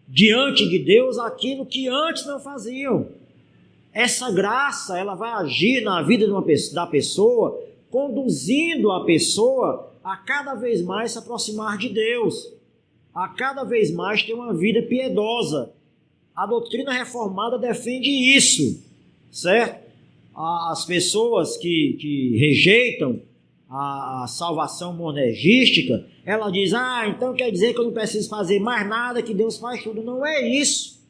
Speaker 1: diante de Deus aquilo que antes não faziam. Essa graça, ela vai agir na vida da pessoa, conduzindo a pessoa a cada vez mais se aproximar de Deus, a cada vez mais ter uma vida piedosa. A doutrina reformada defende isso, certo? As pessoas que rejeitam a salvação monergística, ela diz: então quer dizer que eu não preciso fazer mais nada, que Deus faz tudo. Não é isso.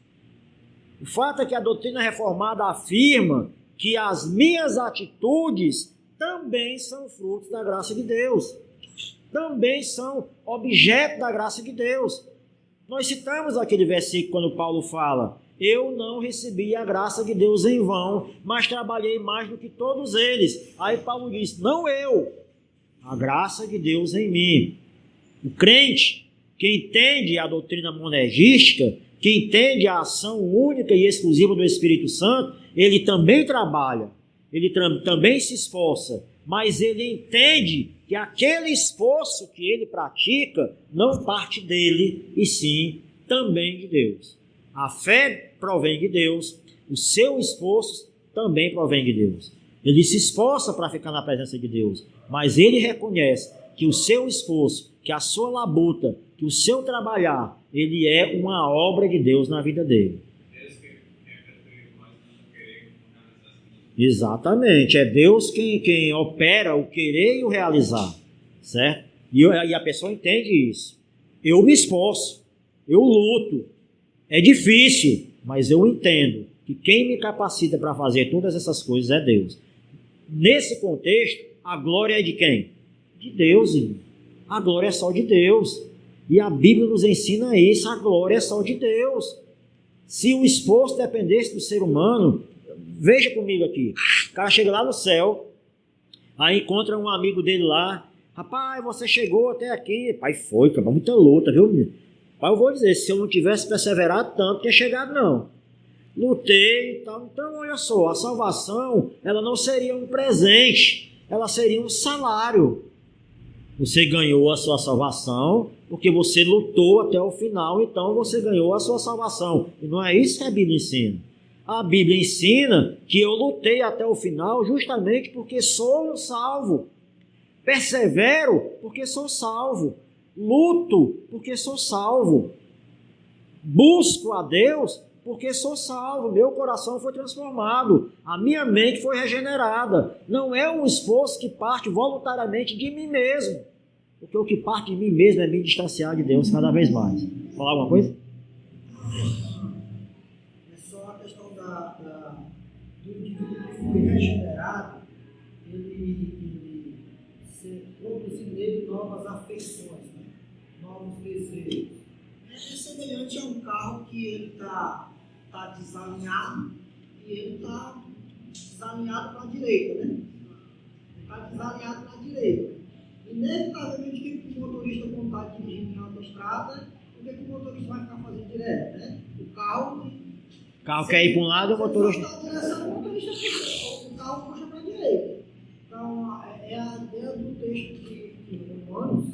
Speaker 1: O fato é que a doutrina reformada afirma que as minhas atitudes também são frutos da graça de Deus, também são objeto da graça de Deus. Nós citamos aquele versículo quando Paulo fala: eu não recebi a graça de Deus em vão, mas trabalhei mais do que todos eles. Aí Paulo diz: não eu, a graça de Deus em mim. O crente que entende a doutrina monergística, que entende a ação única e exclusiva do Espírito Santo, ele também trabalha, ele também se esforça, mas ele entende que aquele esforço que ele pratica não parte dele, e sim também de Deus. A fé provém de Deus, o seu esforço também provém de Deus. Ele se esforça para ficar na presença de Deus, mas ele reconhece que o seu esforço, que a sua labuta, que o seu trabalhar, ele é uma obra de Deus na vida dele. Exatamente, é Deus quem opera o querer e o realizar, certo? E a pessoa entende isso. Eu me esforço, eu luto, É difícil, mas eu entendo que quem me capacita para fazer todas essas coisas é Deus. Nesse contexto, a glória é de quem? De Deus, irmão. A glória é só de Deus. E a Bíblia nos ensina isso, a glória é só de Deus. Se o esforço dependesse do ser humano, veja comigo aqui, o cara chega lá no céu, aí encontra um amigo dele lá, rapaz, você chegou até aqui, pai, foi, cara, muita luta, viu, menino? Pai, eu vou dizer, se eu não tivesse perseverado tanto, tinha chegado não. Lutei e tal. Então, olha só, a salvação, ela não seria um presente, ela seria um salário. Você ganhou a sua salvação porque você lutou até o final, então você ganhou a sua salvação. E não é isso que a Bíblia ensina. A Bíblia ensina que eu lutei até o final justamente porque sou um salvo. Persevero porque sou salvo. Luto porque sou salvo. Busco a Deus porque sou salvo, meu coração foi transformado, a minha mente foi regenerada. Não é um esforço que parte voluntariamente de mim mesmo, porque o que parte de mim mesmo é me distanciar de Deus cada vez mais. Falar alguma coisa?
Speaker 3: É só a questão do indivíduo que foi regenerado, ele produzir nele novas afeições, né? Novos desejos. É semelhante a um carro que ele está desalinhado e ele está desalinhado para a direita, né? Ele está desalinhado para a direita. Inevitavelmente, o que o motorista, quando está dirigindo em autoestrada, o que o motorista vai ficar fazendo direto, né? O carro
Speaker 1: Quer ir para um lado, o motorista...
Speaker 3: O carro puxa para a direita. Então, é a ideia do texto de Romanos,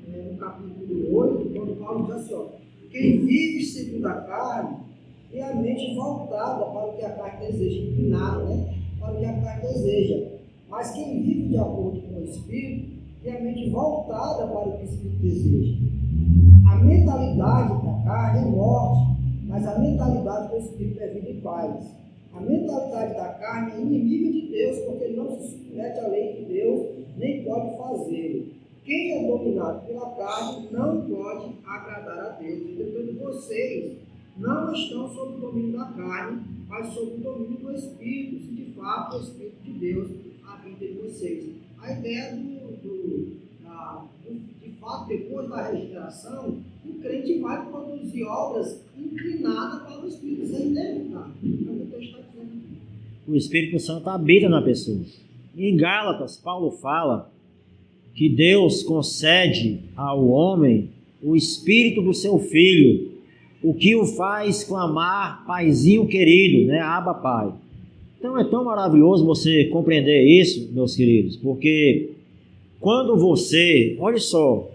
Speaker 3: no capítulo 8, quando Paulo diz assim, ó, quem vive segundo a carne tem a mente voltada para o que a carne deseja, inclinada, né? Para o que a carne deseja. Mas quem vive de acordo com o Espírito tem a mente voltada para o que o Espírito deseja. A mentalidade da carne é morte, mas a mentalidade do Espírito é vida e paz. A mentalidade da carne é inimiga de Deus, porque não se submete à lei de Deus, nem pode fazê-lo. Quem é dominado pela carne não pode agradar a Deus. Então, vocês não estão sob o domínio da carne, mas sob o domínio do Espírito, se de fato o Espírito de Deus habita em vocês. A ideia de fato, depois da regeneração, o crente vai produzir obras inclinadas para o Espírito, isso é inevitável. É o que o texto está dizendo aqui.
Speaker 1: O Espírito Santo habita na pessoa. Em Gálatas, Paulo fala que Deus concede ao homem o Espírito do seu Filho, o que o faz clamar, Paizinho querido, né? Abba Pai. Então é tão maravilhoso você compreender isso, meus queridos, porque quando você, olha só,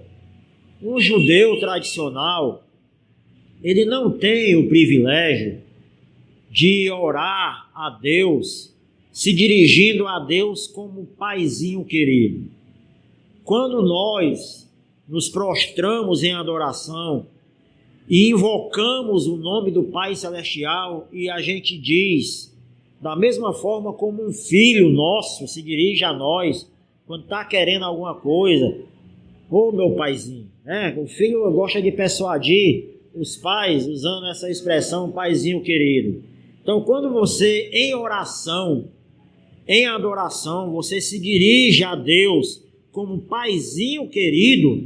Speaker 1: um judeu tradicional, ele não tem o privilégio de orar a Deus, se dirigindo a Deus como Paizinho querido. Quando nós nos prostramos em adoração e invocamos o nome do Pai Celestial e a gente diz, da mesma forma como um filho nosso se dirige a nós, quando está querendo alguma coisa, ô meu paizinho, né? O filho gosta de persuadir os pais usando essa expressão Paizinho querido. Então quando você em oração, em adoração, você se dirige a Deus como Paizinho querido,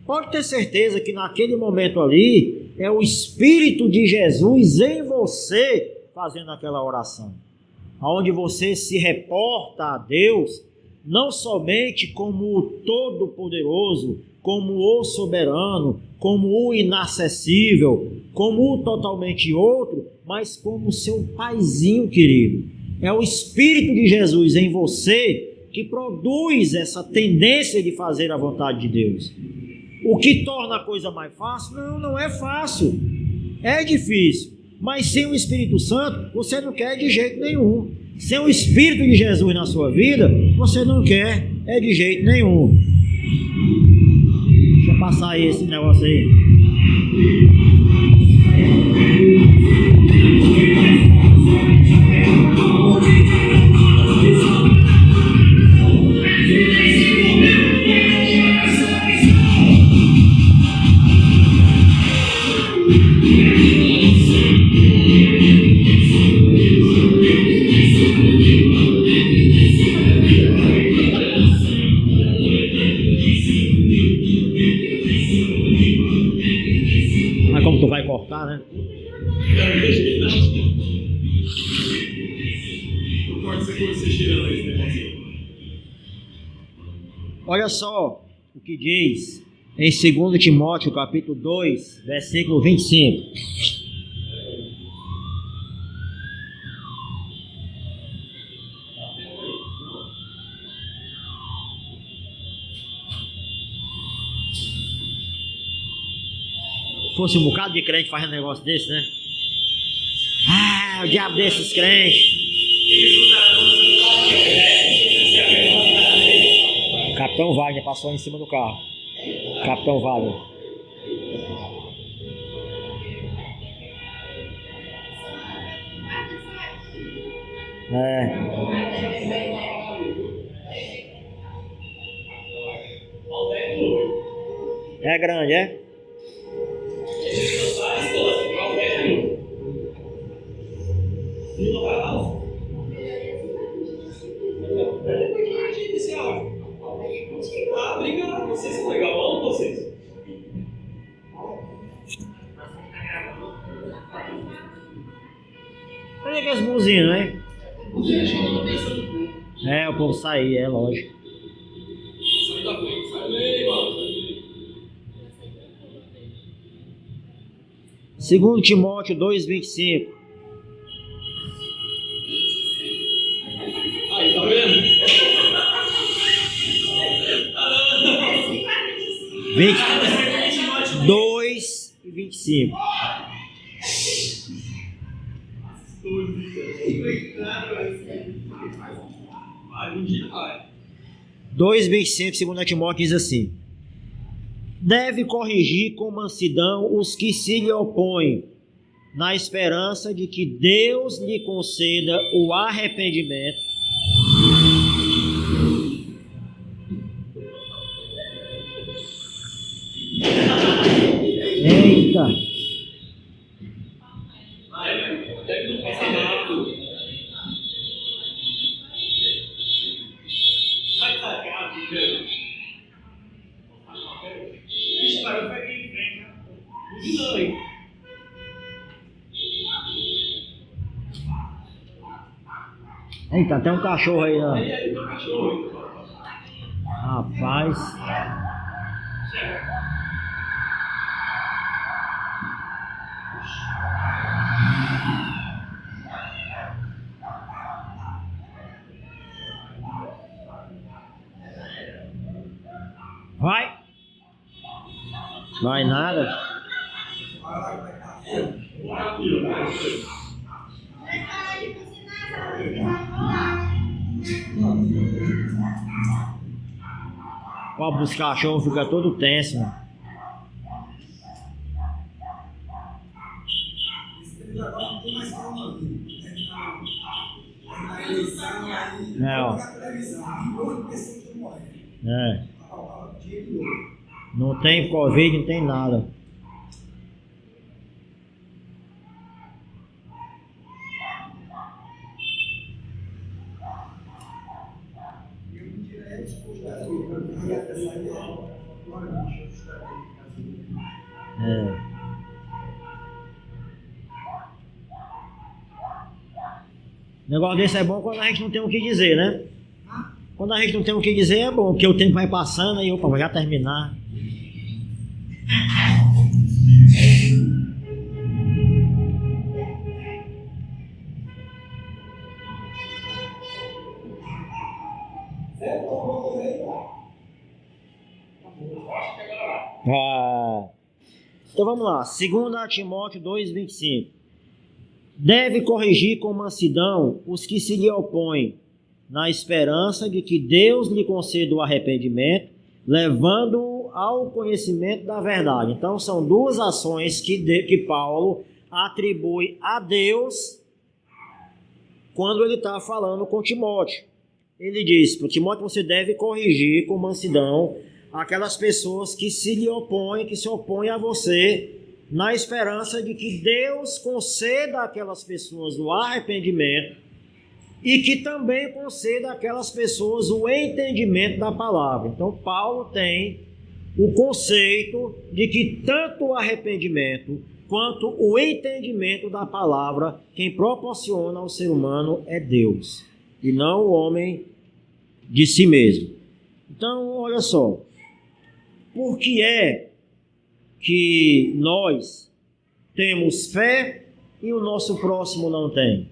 Speaker 1: pode ter certeza que naquele momento ali é o Espírito de Jesus em você fazendo aquela oração, onde você se reporta a Deus não somente como o Todo-Poderoso, como o Soberano, como o Inacessível, como o totalmente outro, mas como o seu Paizinho querido. É o Espírito de Jesus em você que produz essa tendência de fazer a vontade de Deus. O que torna a coisa mais fácil? Não é fácil. É difícil. Mas sem o Espírito Santo, você não quer de jeito nenhum. Sem o Espírito de Jesus na sua vida, você não quer de jeito nenhum. Deixa eu passar aí esse negócio aí. cheirar, né?
Speaker 2: Não pode ser coisa cheirando esse negocinho.
Speaker 1: Olha só o que diz em 2 Timóteo, capítulo 2, versículo 25. Fosse um bocado de crente fazendo um negócio desse, né? Ah, o diabo desses crentes. Capitão Wagner passou em cima do carro. Capitão Wagner. É grande, é?
Speaker 2: Obrigado, vocês são legal, amo vocês.
Speaker 1: Olha aqueles buzinos, né? É, o povo sair, é lógico.
Speaker 2: Sai da frente, sai bem, mano.
Speaker 1: 2 Timóteo 2,25.
Speaker 2: Aí, tá vendo?
Speaker 1: 2,25.
Speaker 2: Vai, um dia vai.
Speaker 1: 2,25, 2 Timóteo diz assim: deve corrigir com mansidão os que se lhe opõem, na esperança de que Deus lhe conceda o arrependimento Eita!
Speaker 2: Deve não passar rápido. Vai tacar, primeiro. Vixe, cara, eu peguei em frente. Não, hein?
Speaker 1: Eita, tem um cachorro aí, ó.
Speaker 2: Aí, tem um cachorro aí.
Speaker 1: Rapaz. Vai. Vai nada. Pobre dos cachorros fica todo tenso, mano. É, ó. É. Não tem Covid, não tem nada. É. Negócio desse é bom quando a gente não tem o que dizer, né? Quando a gente não tem o que dizer é bom, porque o tempo vai passando e opa, vou já terminar. Então vamos lá, 2 Timóteo 2,25. Deve corrigir com mansidão os que se lhe opõem, na esperança de que Deus lhe conceda o arrependimento, levando-o ao conhecimento da verdade. Então são duas ações que Paulo atribui a Deus quando ele está falando com Timóteo. Ele diz para Timóteo: você deve corrigir com mansidão aquelas pessoas que se lhe opõem, que se opõem a você, na esperança de que Deus conceda àquelas pessoas o arrependimento e que também conceda àquelas pessoas o entendimento da palavra. Então Paulo tem o conceito de que tanto o arrependimento quanto o entendimento da palavra. Quem proporciona ao ser humano é Deus, e não o homem de si mesmo. Então, olha só, por que é que nós temos fé e o nosso próximo não tem?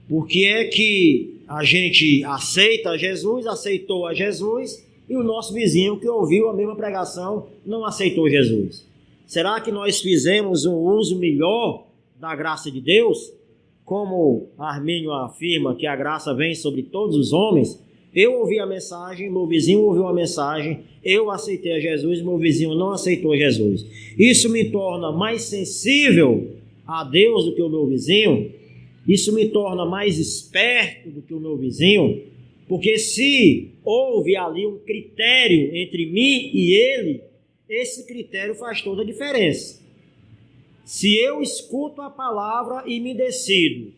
Speaker 1: Por que é que a gente aceita Jesus, aceitou a Jesus, e o nosso vizinho que ouviu a mesma pregação não aceitou Jesus? Será que nós fizemos um uso melhor da graça de Deus? Como Armínio afirma que a graça vem sobre todos os homens, eu ouvi a mensagem, meu vizinho ouviu a mensagem, eu aceitei a Jesus, meu vizinho não aceitou Jesus. Isso me torna mais sensível a Deus do que o meu vizinho? Isso me torna mais esperto do que o meu vizinho? Porque se houve ali um critério entre mim e ele, esse critério faz toda a diferença. Se eu escuto a palavra e me decido,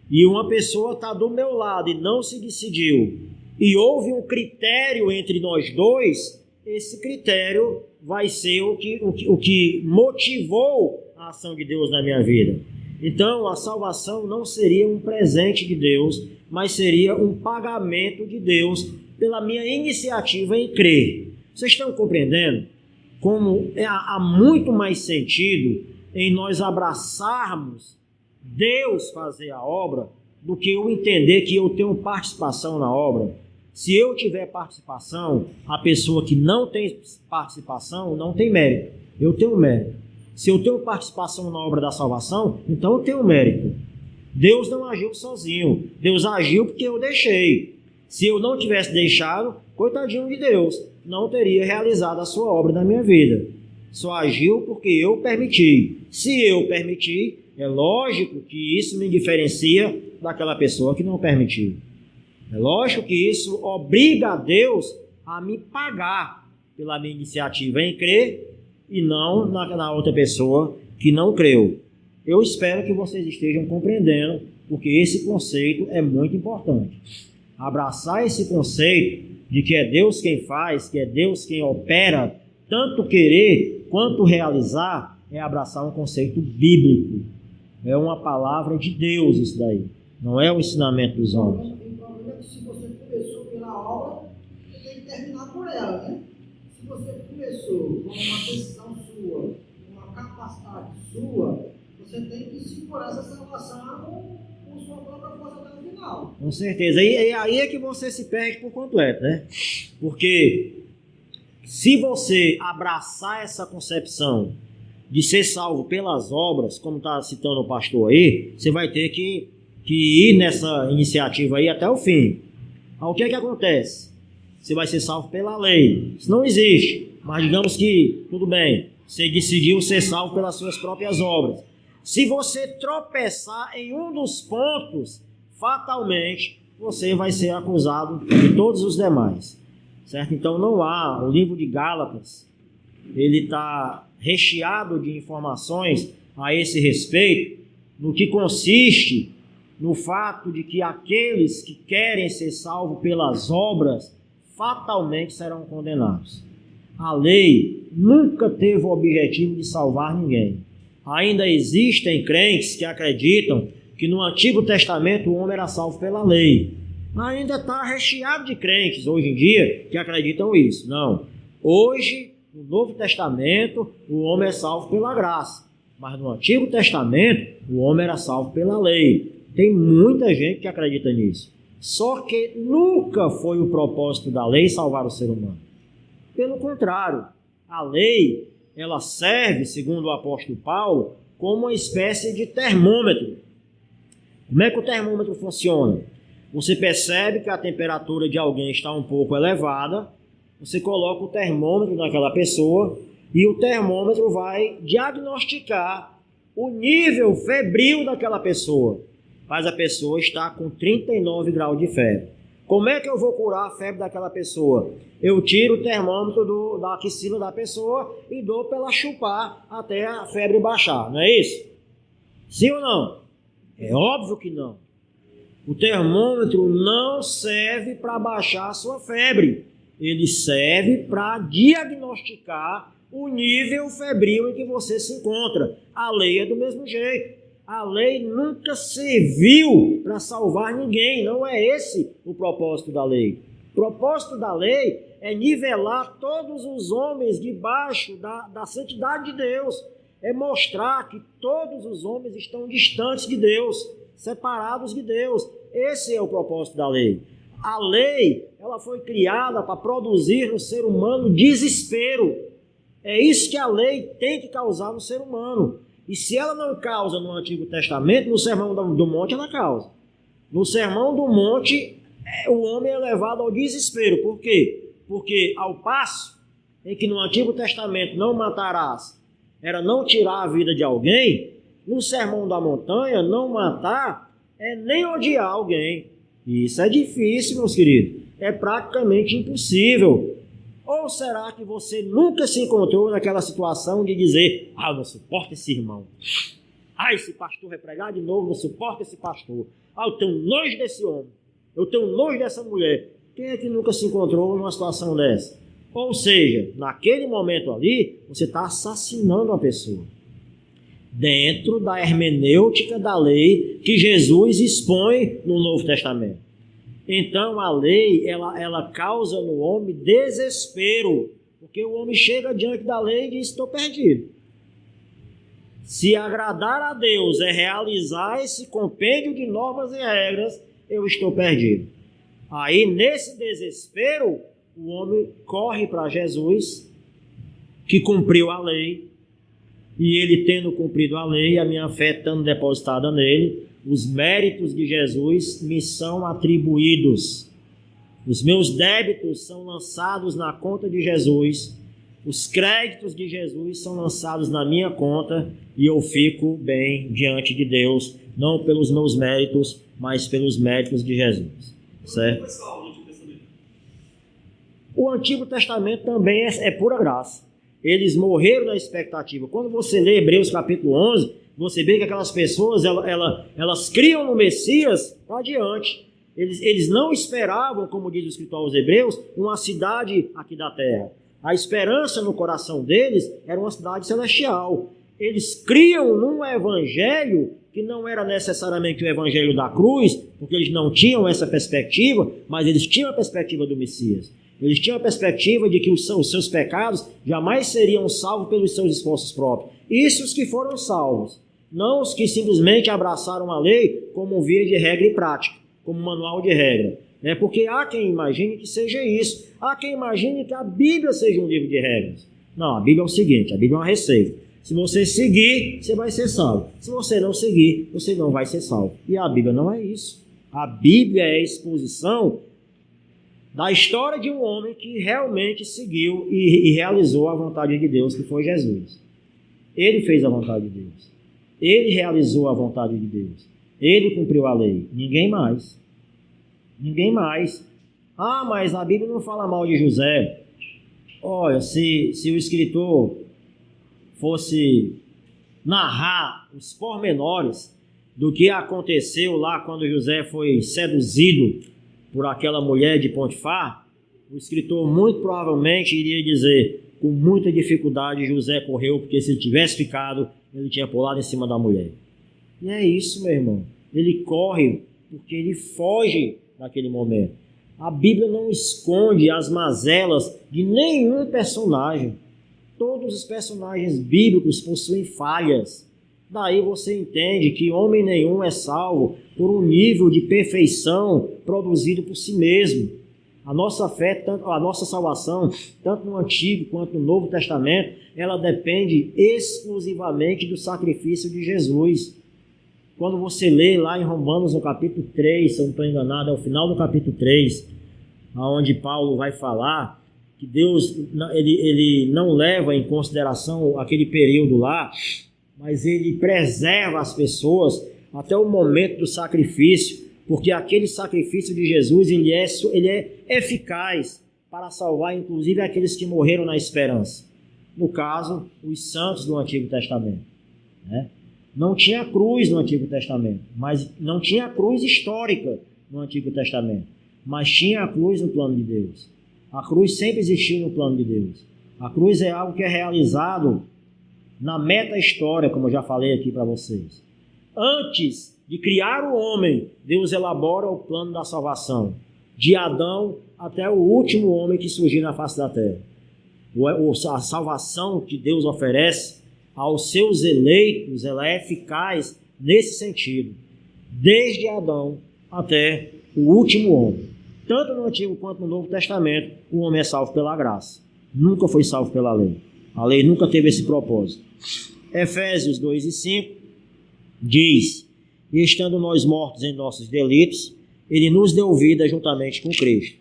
Speaker 1: e uma pessoa está do meu lado e não se decidiu, e houve um critério entre nós dois, esse critério vai ser o que motivou a ação de Deus na minha vida. Então, a salvação não seria um presente de Deus, mas seria um pagamento de Deus pela minha iniciativa em crer. Vocês estão compreendendo como há muito mais sentido em nós abraçarmos Deus fazer a obra do que eu entender que eu tenho participação na obra? Se eu tiver participação, a pessoa que não tem participação não tem mérito. Eu tenho mérito. Se eu tenho participação na obra da salvação, então eu tenho mérito. Deus não agiu sozinho. Deus agiu porque eu deixei. Se eu não tivesse deixado, coitadinho de Deus, não teria realizado a sua obra na minha vida. Só agiu porque eu permiti. Se eu permiti, é lógico que isso me diferencia daquela pessoa que não permitiu. É lógico que isso obriga a Deus a me pagar pela minha iniciativa em crer e não na outra pessoa que não creu. Eu espero que vocês estejam compreendendo, porque esse conceito é muito importante. Abraçar esse conceito de que é Deus quem faz, que é Deus quem opera, tanto querer quanto realizar, é abraçar um conceito bíblico. É uma palavra de Deus isso daí. Não é o ensinamento dos homens.
Speaker 3: O problema é que se você começou pela obra, você tem que terminar por ela, né? Se você começou com uma decisão sua, uma capacidade sua, você tem que segurar essa salvação com sua própria força até o final.
Speaker 1: Com certeza. Aí é que você se perde por completo, né? Porque se você abraçar essa concepção de ser salvo pelas obras, como está citando o pastor aí, você vai ter que ir nessa iniciativa aí até o fim. O que é que acontece? Você vai ser salvo pela lei. Isso não existe. Mas digamos que, tudo bem, você decidiu ser salvo pelas suas próprias obras. Se você tropeçar em um dos pontos, fatalmente, você vai ser acusado de todos os demais. Certo? Então não há. O livro de Gálatas, ele está recheado de informações a esse respeito, no que consiste no fato de que aqueles que querem ser salvos pelas obras fatalmente serão condenados. A lei nunca teve o objetivo de salvar ninguém. Ainda existem crentes que acreditam que no Antigo Testamento o homem era salvo pela lei. Ainda está recheado de crentes hoje em dia que acreditam isso. Não. Hoje, no Novo Testamento, o homem é salvo pela graça. Mas no Antigo Testamento, o homem era salvo pela lei. Tem muita gente que acredita nisso. Só que nunca foi o propósito da lei salvar o ser humano. Pelo contrário, a lei, ela serve, segundo o apóstolo Paulo, como uma espécie de termômetro. Como é que o termômetro funciona? Você percebe que a temperatura de alguém está um pouco elevada, você coloca o termômetro naquela pessoa e o termômetro vai diagnosticar o nível febril daquela pessoa. Mas a pessoa está com 39 graus de febre. Como é que eu vou curar a febre daquela pessoa? Eu tiro o termômetro da axila da pessoa e dou para ela chupar até a febre baixar, não é isso? Sim ou não? É óbvio que não. O termômetro não serve para baixar a sua febre. Ele serve para diagnosticar o nível febril em que você se encontra. A lei é do mesmo jeito. A lei nunca serviu para salvar ninguém. Não é esse o propósito da lei. O propósito da lei é nivelar todos os homens debaixo da santidade de Deus. É mostrar que todos os homens estão distantes de Deus, separados de Deus. Esse é o propósito da lei. A lei, ela foi criada para produzir no ser humano desespero. É isso que a lei tem que causar no ser humano. E se ela não causa no Antigo Testamento, no Sermão do Monte ela causa. No Sermão do Monte, o homem é levado ao desespero. Por quê? Porque ao passo em que no Antigo Testamento não matarás, era não tirar a vida de alguém, no Sermão da Montanha, não matar é nem odiar alguém. E isso é difícil, meus queridos. É praticamente impossível. Ou será que você nunca se encontrou naquela situação de dizer: eu não suporto esse irmão. Esse pastor vai pregar de novo, não suporto esse pastor. Eu tenho nojo desse homem. Eu tenho nojo dessa mulher. Quem é que nunca se encontrou numa situação dessa? Ou seja, naquele momento ali, você está assassinando a pessoa. Dentro da hermenêutica da lei que Jesus expõe no Novo Testamento. Então a lei, ela causa no homem desespero, porque o homem chega diante da lei e diz: estou perdido. Se agradar a Deus é realizar esse compêndio de normas e regras, eu estou perdido. Aí, nesse desespero, o homem corre para Jesus, que cumpriu a lei, e ele tendo cumprido a lei, a minha fé estando depositada nele, os méritos de Jesus me são atribuídos. Os meus débitos são lançados na conta de Jesus, os créditos de Jesus são lançados na minha conta e eu fico bem diante de Deus, não pelos meus méritos, mas pelos méritos de Jesus. Certo? O Antigo Testamento também é pura graça. Eles morreram na expectativa. Quando você lê Hebreus capítulo 11, você vê que aquelas pessoas, elas criam no Messias para adiante. Eles não esperavam, como diz o escritor aos Hebreus, uma cidade aqui da terra. A esperança no coração deles era uma cidade celestial. Eles criam num evangelho que não era necessariamente o evangelho da cruz, porque eles não tinham essa perspectiva, mas eles tinham a perspectiva do Messias. Eles tinham a perspectiva de que os seus pecados jamais seriam salvos pelos seus esforços próprios. Isso os que foram salvos, não os que simplesmente abraçaram a lei como via de regra e prática, como manual de regra. Porque há quem imagine que seja isso. Há quem imagine que a Bíblia seja um livro de regras. Não, a Bíblia é o seguinte, a Bíblia é uma receita. Se você seguir, você vai ser salvo. Se você não seguir, você não vai ser salvo. E a Bíblia não é isso. A Bíblia é a exposição da história de um homem que realmente seguiu e realizou a vontade de Deus, que foi Jesus. Ele fez a vontade de Deus. Ele realizou a vontade de Deus. Ele cumpriu a lei. Ninguém mais. Ninguém mais. Mas a Bíblia não fala mal de José. Olha, se o escritor fosse narrar os pormenores do que aconteceu lá quando José foi seduzido por aquela mulher de Potifar, o escritor muito provavelmente iria dizer: com muita dificuldade José correu, porque se ele tivesse ficado, ele tinha pulado em cima da mulher. E é isso, meu irmão. Ele corre porque ele foge naquele momento. A Bíblia não esconde as mazelas de nenhum personagem. Todos os personagens bíblicos possuem falhas. Daí você entende que homem nenhum é salvo por um nível de perfeição produzido por si mesmo. A nossa fé, a nossa salvação, tanto no Antigo quanto no Novo Testamento, ela depende exclusivamente do sacrifício de Jesus. Quando você lê lá em Romanos, no capítulo 3, se eu não estou enganado, é o final do capítulo 3, onde Paulo vai falar que Deus ele não leva em consideração aquele período lá, mas ele preserva as pessoas até o momento do sacrifício, porque aquele sacrifício de Jesus ele é eficaz para salvar inclusive aqueles que morreram na esperança. No caso, os santos do Antigo Testamento, né? Não tinha cruz no Antigo Testamento, mas não tinha cruz histórica no Antigo Testamento, mas tinha a cruz no plano de Deus. A cruz sempre existiu no plano de Deus. A cruz é algo que é realizado na meta-história, como eu já falei aqui para vocês. Antes de criar o homem, Deus elabora o plano da salvação, de Adão até o último homem que surgiu na face da terra. A salvação que Deus oferece aos seus eleitos, ela é eficaz nesse sentido, desde Adão até o último homem. Tanto no Antigo quanto no Novo Testamento, o homem é salvo pela graça. Nunca foi salvo pela lei. A lei nunca teve esse propósito. Efésios 2:5 diz: e estando nós mortos em nossos delitos, ele nos deu vida juntamente com Cristo.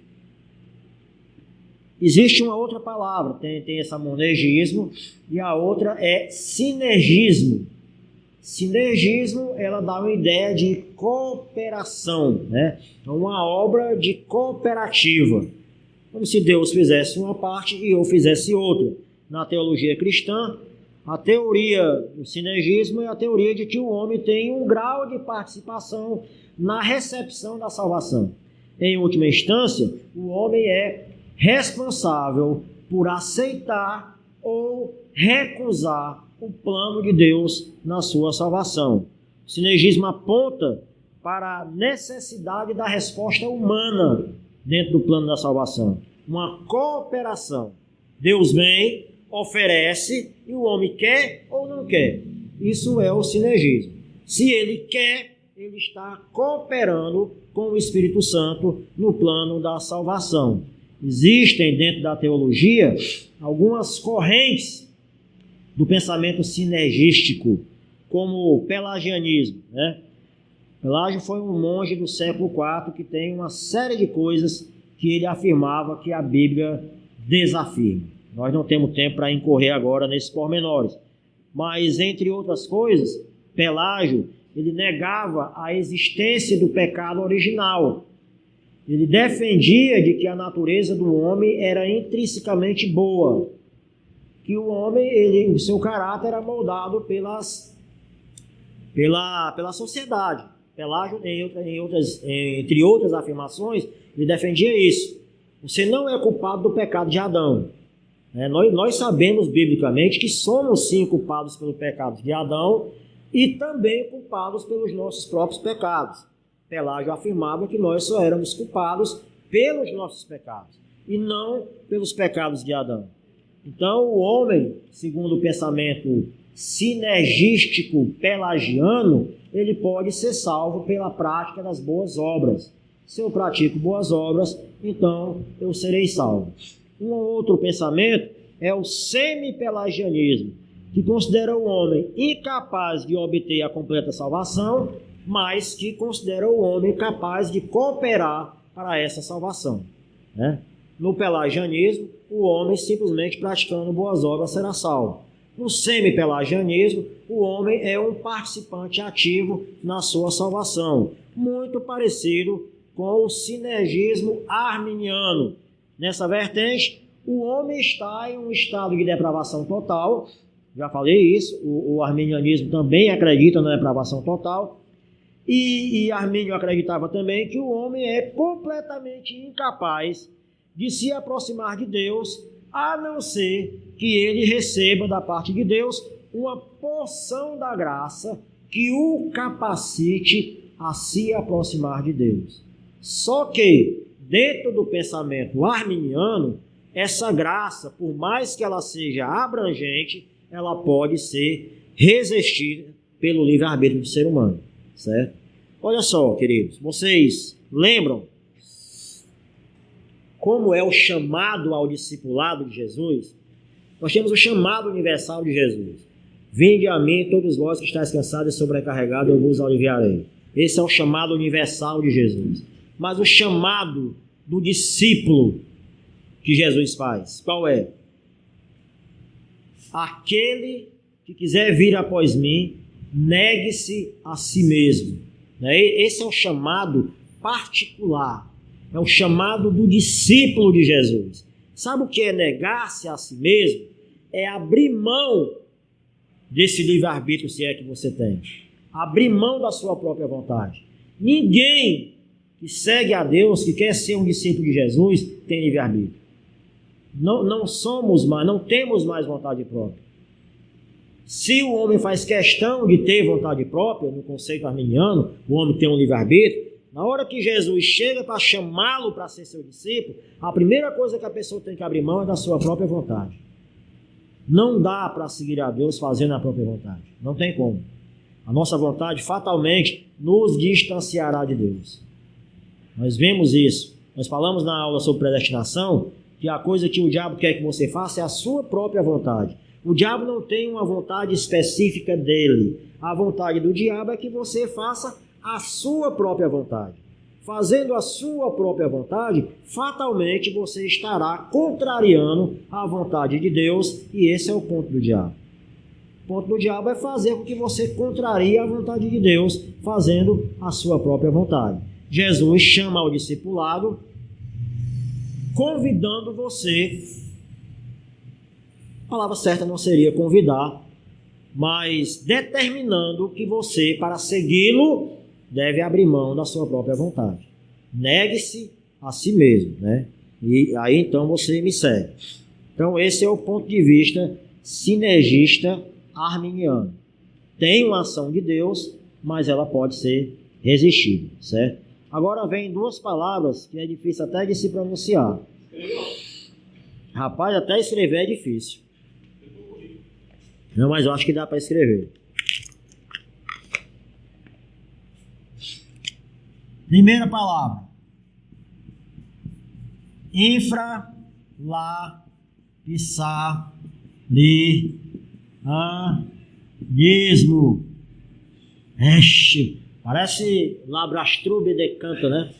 Speaker 1: Existe uma outra palavra, tem esse monergismo, e a outra é sinergismo. Sinergismo, ela dá uma ideia de cooperação, né? É uma obra de cooperativa, como se Deus fizesse uma parte e eu fizesse outra. Na teologia cristã, a teoria do sinergismo é a teoria de que o homem tem um grau de participação na recepção da salvação. Em última instância, o homem é responsável por aceitar ou recusar o plano de Deus na sua salvação. O sinergismo aponta para a necessidade da resposta humana dentro do plano da salvação. Uma cooperação. Deus vem, oferece, e o homem quer ou não quer. Isso é o sinergismo. Se ele quer, ele está cooperando com o Espírito Santo no plano da salvação. Existem dentro da teologia algumas correntes do pensamento sinergístico, como o pelagianismo, né? Pelágio foi um monge do século IV que tem uma série de coisas que ele afirmava que a Bíblia desafirma. Nós não temos tempo para incorrer agora nesses pormenores. Mas, entre outras coisas, Pelágio, ele negava a existência do pecado original. Ele defendia de que a natureza do homem era intrinsecamente boa, que o homem, o seu caráter era moldado pela sociedade. Pelágio, entre outras afirmações, ele defendia isso. Você não é culpado do pecado de Adão. Nós sabemos biblicamente que somos sim culpados pelo pecado de Adão e também culpados pelos nossos próprios pecados. Pelágio afirmava que nós só éramos culpados pelos nossos pecados e não pelos pecados de Adão. Então, o homem, segundo o pensamento sinergístico pelagiano, ele pode ser salvo pela prática das boas obras. Se eu pratico boas obras, então eu serei salvo. Um outro pensamento é o semi-pelagianismo, que considera o homem incapaz de obter a completa salvação, mas que considera o homem capaz de cooperar para essa salvação, né? No pelagianismo, o homem simplesmente praticando boas obras será salvo. No semi-pelagianismo, o homem é um participante ativo na sua salvação, muito parecido com o sinergismo arminiano. Nessa vertente, o homem está em um estado de depravação total. Já falei isso, o arminianismo também acredita na depravação total. E Armínio acreditava também que o homem é completamente incapaz de se aproximar de Deus, a não ser que ele receba da parte de Deus uma porção da graça que o capacite a se aproximar de Deus. Só que, dentro do pensamento arminiano, essa graça, por mais que ela seja abrangente, ela pode ser resistida pelo livre-arbítrio do ser humano, certo? Olha só, queridos, vocês lembram como é o chamado ao discipulado de Jesus? Nós temos o chamado universal de Jesus. Vinde a mim, todos vós que estáis cansados e sobrecarregados, eu vos aliviarei. Esse é o chamado universal de Jesus. Mas o chamado do discípulo que Jesus faz, qual é? Aquele que quiser vir após mim, negue-se a si mesmo. Esse é o chamado particular. É o chamado do discípulo de Jesus. Sabe o que é negar-se a si mesmo? É abrir mão desse livre-arbítrio, se é que você tem. Abrir mão da sua própria vontade. Ninguém que segue a Deus, que quer ser um discípulo de Jesus, tem livre-arbítrio. não somos mais, não temos mais vontade própria. Se o homem faz questão de ter vontade própria, no conceito arminiano, o homem tem um livre-arbítrio, na hora que Jesus chega para chamá-lo para ser seu discípulo, a primeira coisa que a pessoa tem que abrir mão é da sua própria vontade. Não dá para seguir a Deus fazendo a própria vontade. Não tem como. A nossa vontade fatalmente nos distanciará de Deus. Nós vemos isso. Nós falamos na aula sobre predestinação que a coisa que o diabo quer que você faça é a sua própria vontade. O diabo não tem uma vontade específica dele. A vontade do diabo é que você faça a sua própria vontade. Fazendo a sua própria vontade, fatalmente você estará contrariando a vontade de Deus, e esse é o ponto do diabo. O ponto do diabo é fazer com que você contrarie a vontade de Deus, fazendo a sua própria vontade. Jesus chama ao discipulado, convidando você. A palavra certa não seria convidar, mas determinando que você, para segui-lo, deve abrir mão da sua própria vontade. Negue-se a si mesmo, né? E aí então você me segue. Então esse é o ponto de vista sinergista arminiano. Tem uma ação de Deus, mas ela pode ser resistida, certo? Agora vem duas palavras que é difícil até de se pronunciar. Rapaz, até escrever é difícil. Não, mas eu acho que dá para escrever. Primeira palavra. Infralapsarianismo. Parece Labrastrube de canto, né?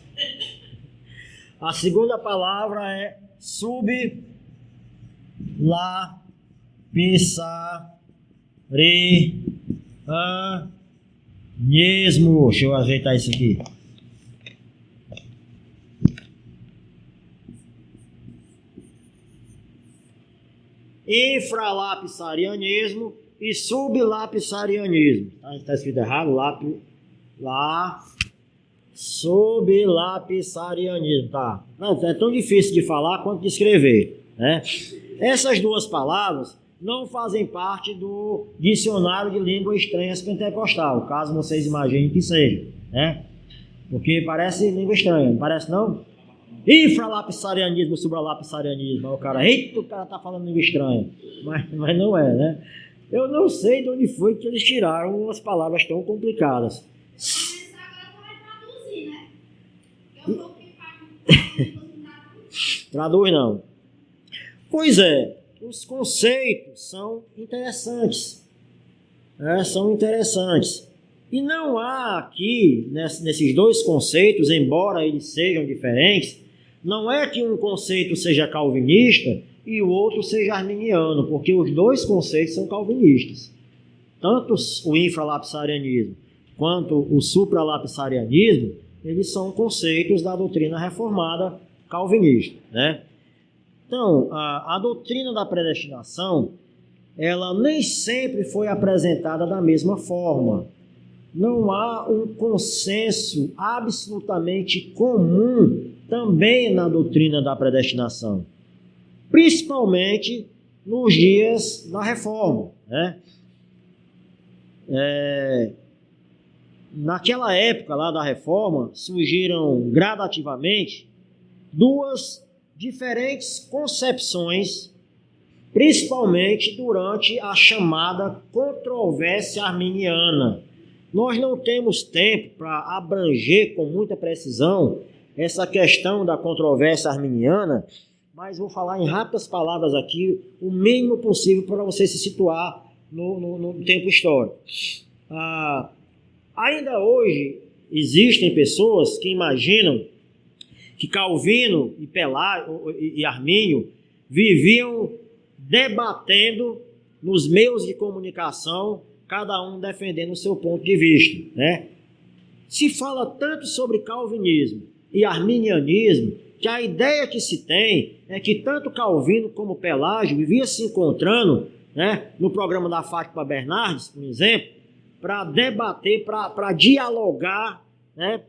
Speaker 1: A segunda palavra é sublapsarianismo. Deixa eu ajeitar isso aqui. Infralapsarianismo e sublapsarianismo. Está escrito errado, sublapsarianismo, tá? É tão difícil de falar quanto de escrever, né? Essas duas palavras não fazem parte do dicionário de línguas estranhas pentecostal, caso vocês imaginem que seja, né? Porque parece língua estranha, não parece não? Infralapsarianismo, sublapsarianismo. O cara tá falando língua estranha, mas não é, né? Eu não sei de onde foi que eles tiraram umas palavras tão complicadas. Traduz não. Pois é, os conceitos são interessantes. São interessantes. E não há aqui, nesses dois conceitos, embora eles sejam diferentes, não é que um conceito seja calvinista e o outro seja arminiano, porque os dois conceitos são calvinistas. Tanto o infralapsarianismo quanto o supralapsarianismo, eles são conceitos da doutrina reformada calvinista, né? Então, a doutrina da predestinação, ela nem sempre foi apresentada da mesma forma. Não há um consenso absolutamente comum também na doutrina da predestinação, principalmente nos dias da Reforma, né? Naquela época lá da Reforma, surgiram gradativamente duas diferentes concepções, principalmente durante a chamada controvérsia arminiana. Nós não temos tempo para abranger com muita precisão essa questão da controvérsia arminiana, mas vou falar em rápidas palavras aqui, o mínimo possível para você se situar no tempo histórico. Ainda hoje existem pessoas que imaginam que Calvino e Armínio viviam debatendo nos meios de comunicação, cada um defendendo o seu ponto de vista, né? Se fala tanto sobre calvinismo e arminianismo que a ideia que se tem é que tanto Calvino como Pelágio viviam se encontrando, né, no programa da Fátima Bernardes, por exemplo, para debater, para dialogar, né,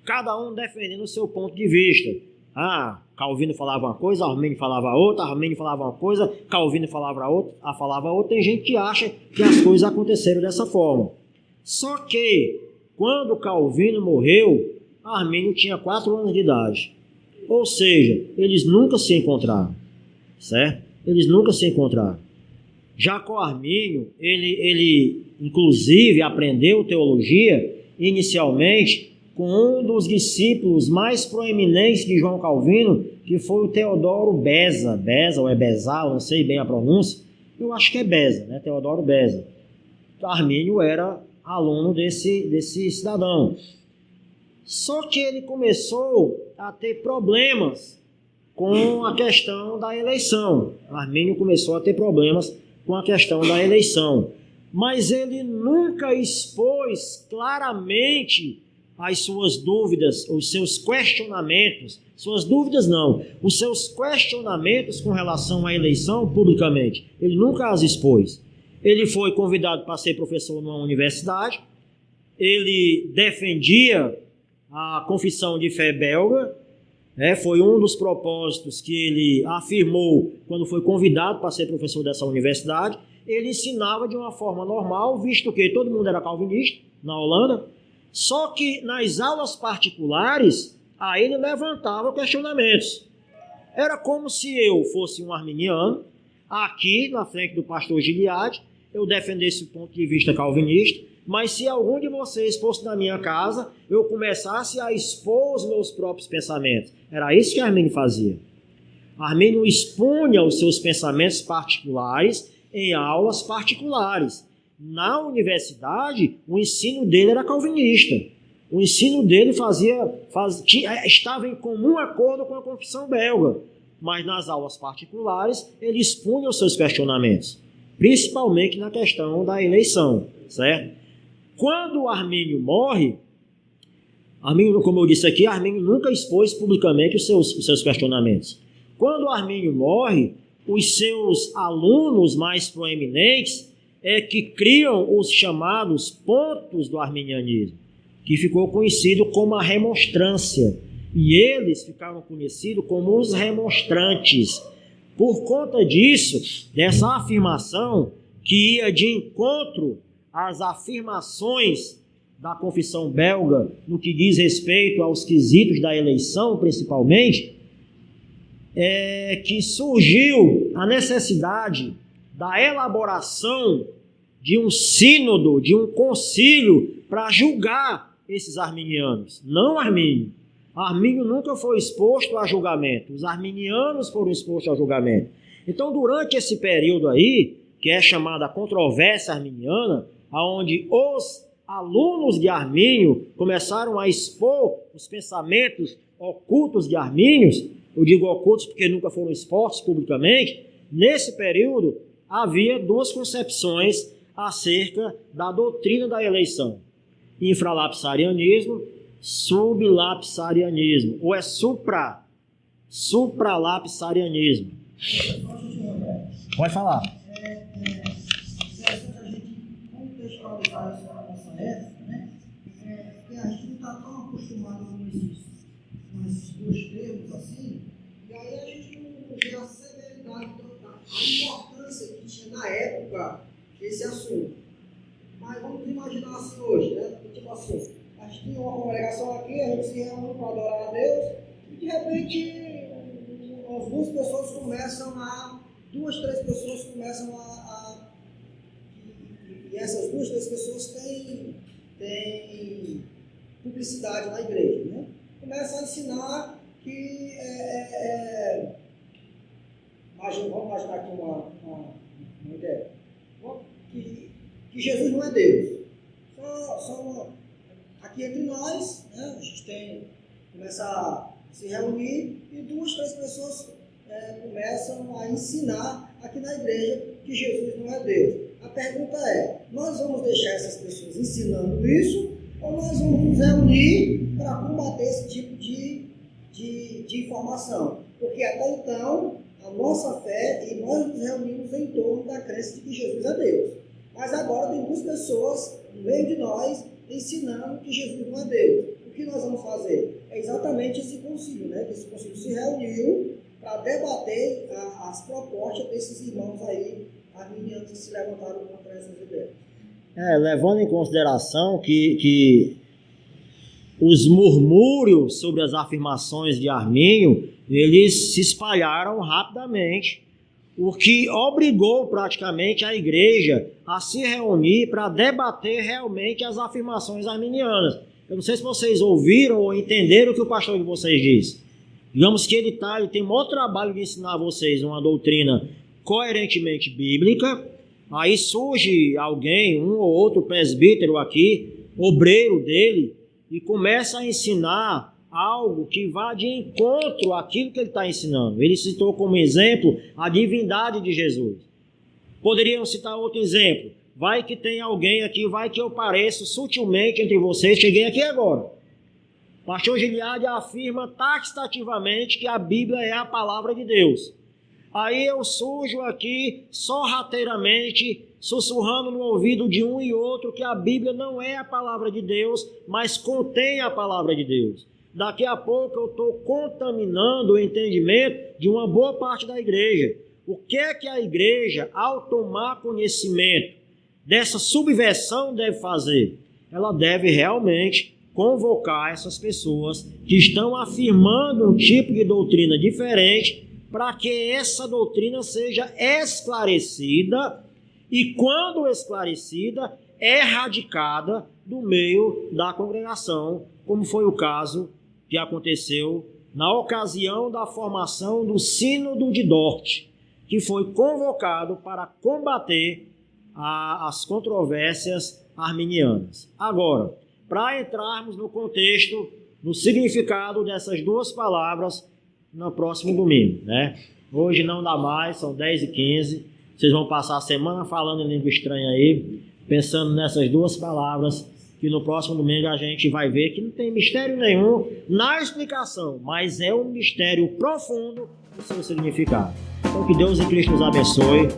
Speaker 1: cada um defendendo o seu ponto de vista. Calvino falava uma coisa, Armínio falava outra, Armínio falava uma coisa, Calvino falava outra. Tem gente que acha que as coisas aconteceram dessa forma. Só que, quando Calvino morreu, Armínio tinha 4 anos de idade. Ou seja, eles nunca se encontraram, certo? Eles nunca se encontraram. Já com Armínio, ele inclusive aprendeu teologia inicialmente com um dos discípulos mais proeminentes de João Calvino, que foi o Teodoro Beza, ou é Bezal, não sei bem a pronúncia, eu acho que é Beza, né? Teodoro Beza. Armínio era aluno desse cidadão. Só que ele começou a ter problemas com a questão da eleição. Armínio começou a ter problemas com a questão da eleição. Mas ele nunca expôs claramente as suas dúvidas, os seus questionamentos, os seus questionamentos com relação à eleição publicamente. Ele nunca as expôs. Ele foi convidado para ser professor numa universidade, ele defendia a confissão de fé belga, foi um dos propósitos que ele afirmou quando foi convidado para ser professor dessa universidade. Ele ensinava de uma forma normal, visto que todo mundo era calvinista na Holanda, só que nas aulas particulares, aí ele levantava questionamentos. Era como se eu fosse um arminiano, aqui na frente do pastor Giliad, eu defendesse o ponto de vista calvinista, mas se algum de vocês fosse na minha casa, eu começasse a expor os meus próprios pensamentos. Era isso que Armínio fazia. Armínio expunha os seus pensamentos particulares em aulas particulares. Na universidade, o ensino dele era calvinista. O ensino dele estava em comum acordo com a confissão belga. Mas nas aulas particulares, ele expunha os seus questionamentos, principalmente na questão da eleição, certo? Quando Armínio morre, como eu disse aqui, Armínio nunca expôs publicamente os seus questionamentos. Quando Armínio morre, os seus alunos mais proeminentes que criam os chamados pontos do arminianismo, que ficou conhecido como a remonstrância, e eles ficaram conhecidos como os remonstrantes. Por conta disso, dessa afirmação que ia de encontro às afirmações da confissão belga no que diz respeito aos quesitos da eleição, principalmente, que surgiu a necessidade da elaboração de um sínodo, de um concílio para julgar esses arminianos, não Armínio. Armínio nunca foi exposto a julgamento, os arminianos foram expostos a julgamento. Então, durante esse período aí, que é chamada controvérsia arminiana, onde os alunos de Armínio começaram a expor os pensamentos ocultos de Armínio, eu digo ocultos porque nunca foram expostos publicamente, nesse período havia 2 concepções acerca da doutrina da eleição: infralapsarianismo, sublapsarianismo, ou supralapsarianismo. Pode falar.
Speaker 3: A gente contextualizar isso na nossa época, né? Porque a gente não está tão acostumado com esses 2 termos assim, e aí a gente não vê a severidade, a importância que tinha na época esse assunto. Mas vamos imaginar assim hoje, né? Tipo assim, a gente tinha uma congregação aqui, a gente se reúne para adorar a Deus, e de repente as 2 pessoas começam a. 2, 3 pessoas começam e essas 2, 3 pessoas têm publicidade na igreja, né? Começam a ensinar que vamos imaginar aqui uma ideia, que Jesus não é Deus. Aqui entre nós, né, a gente começa a se reunir e 2, 3 pessoas começam a ensinar aqui na igreja que Jesus não é Deus. A pergunta é, nós vamos deixar essas pessoas ensinando isso ou nós vamos nos reunir para combater esse tipo de informação? Porque até então, a nossa fé, e nós nos reunimos em torno da crença de que Jesus é Deus. Mas agora tem 2 pessoas no meio de nós ensinando que Jesus não é Deus. O que nós vamos fazer? é exatamente esse concílio, né? Esse concílio se reuniu para debater as propostas desses irmãos aí, arminianos, que se levantaram contra essas ideias.
Speaker 1: Levando em consideração que os murmúrios sobre as afirmações de Armínio, eles se espalharam rapidamente, o que obrigou praticamente a igreja a se reunir para debater realmente as afirmações arminianas. Eu não sei se vocês ouviram ou entenderam o que o pastor de vocês disse. Digamos que ele tem o maior trabalho de ensinar a vocês uma doutrina coerentemente bíblica. Aí surge alguém, um ou outro presbítero aqui, obreiro dele, e começa a ensinar algo que vá de encontro àquilo que ele está ensinando. Ele citou como exemplo a divindade de Jesus. Poderiam citar outro exemplo. Vai que tem alguém aqui, vai que eu pareço sutilmente entre vocês, cheguei aqui agora. Pastor Giliardi afirma taxativamente que a Bíblia é a palavra de Deus. Aí eu surjo aqui sorrateiramente, sussurrando no ouvido de um e outro que a Bíblia não é a palavra de Deus, mas contém a palavra de Deus. Daqui a pouco eu estou contaminando o entendimento de uma boa parte da igreja. O que é que a igreja, ao tomar conhecimento dessa subversão, deve fazer? Ela deve realmente convocar essas pessoas que estão afirmando um tipo de doutrina diferente, para que essa doutrina seja esclarecida e, quando esclarecida, erradicada do meio da congregação, como foi o caso que aconteceu na ocasião da formação do Sínodo de Dort, que foi convocado para combater as controvérsias arminianas. Agora, para entrarmos no contexto, no significado dessas duas palavras, no próximo domingo, né? Hoje não dá mais, são 10h15. Vocês vão passar a semana falando em língua estranha aí, pensando nessas duas palavras, que no próximo domingo a gente vai ver que não tem mistério nenhum na explicação, mas é um mistério profundo no seu significado. Então que Deus em Cristo nos abençoe.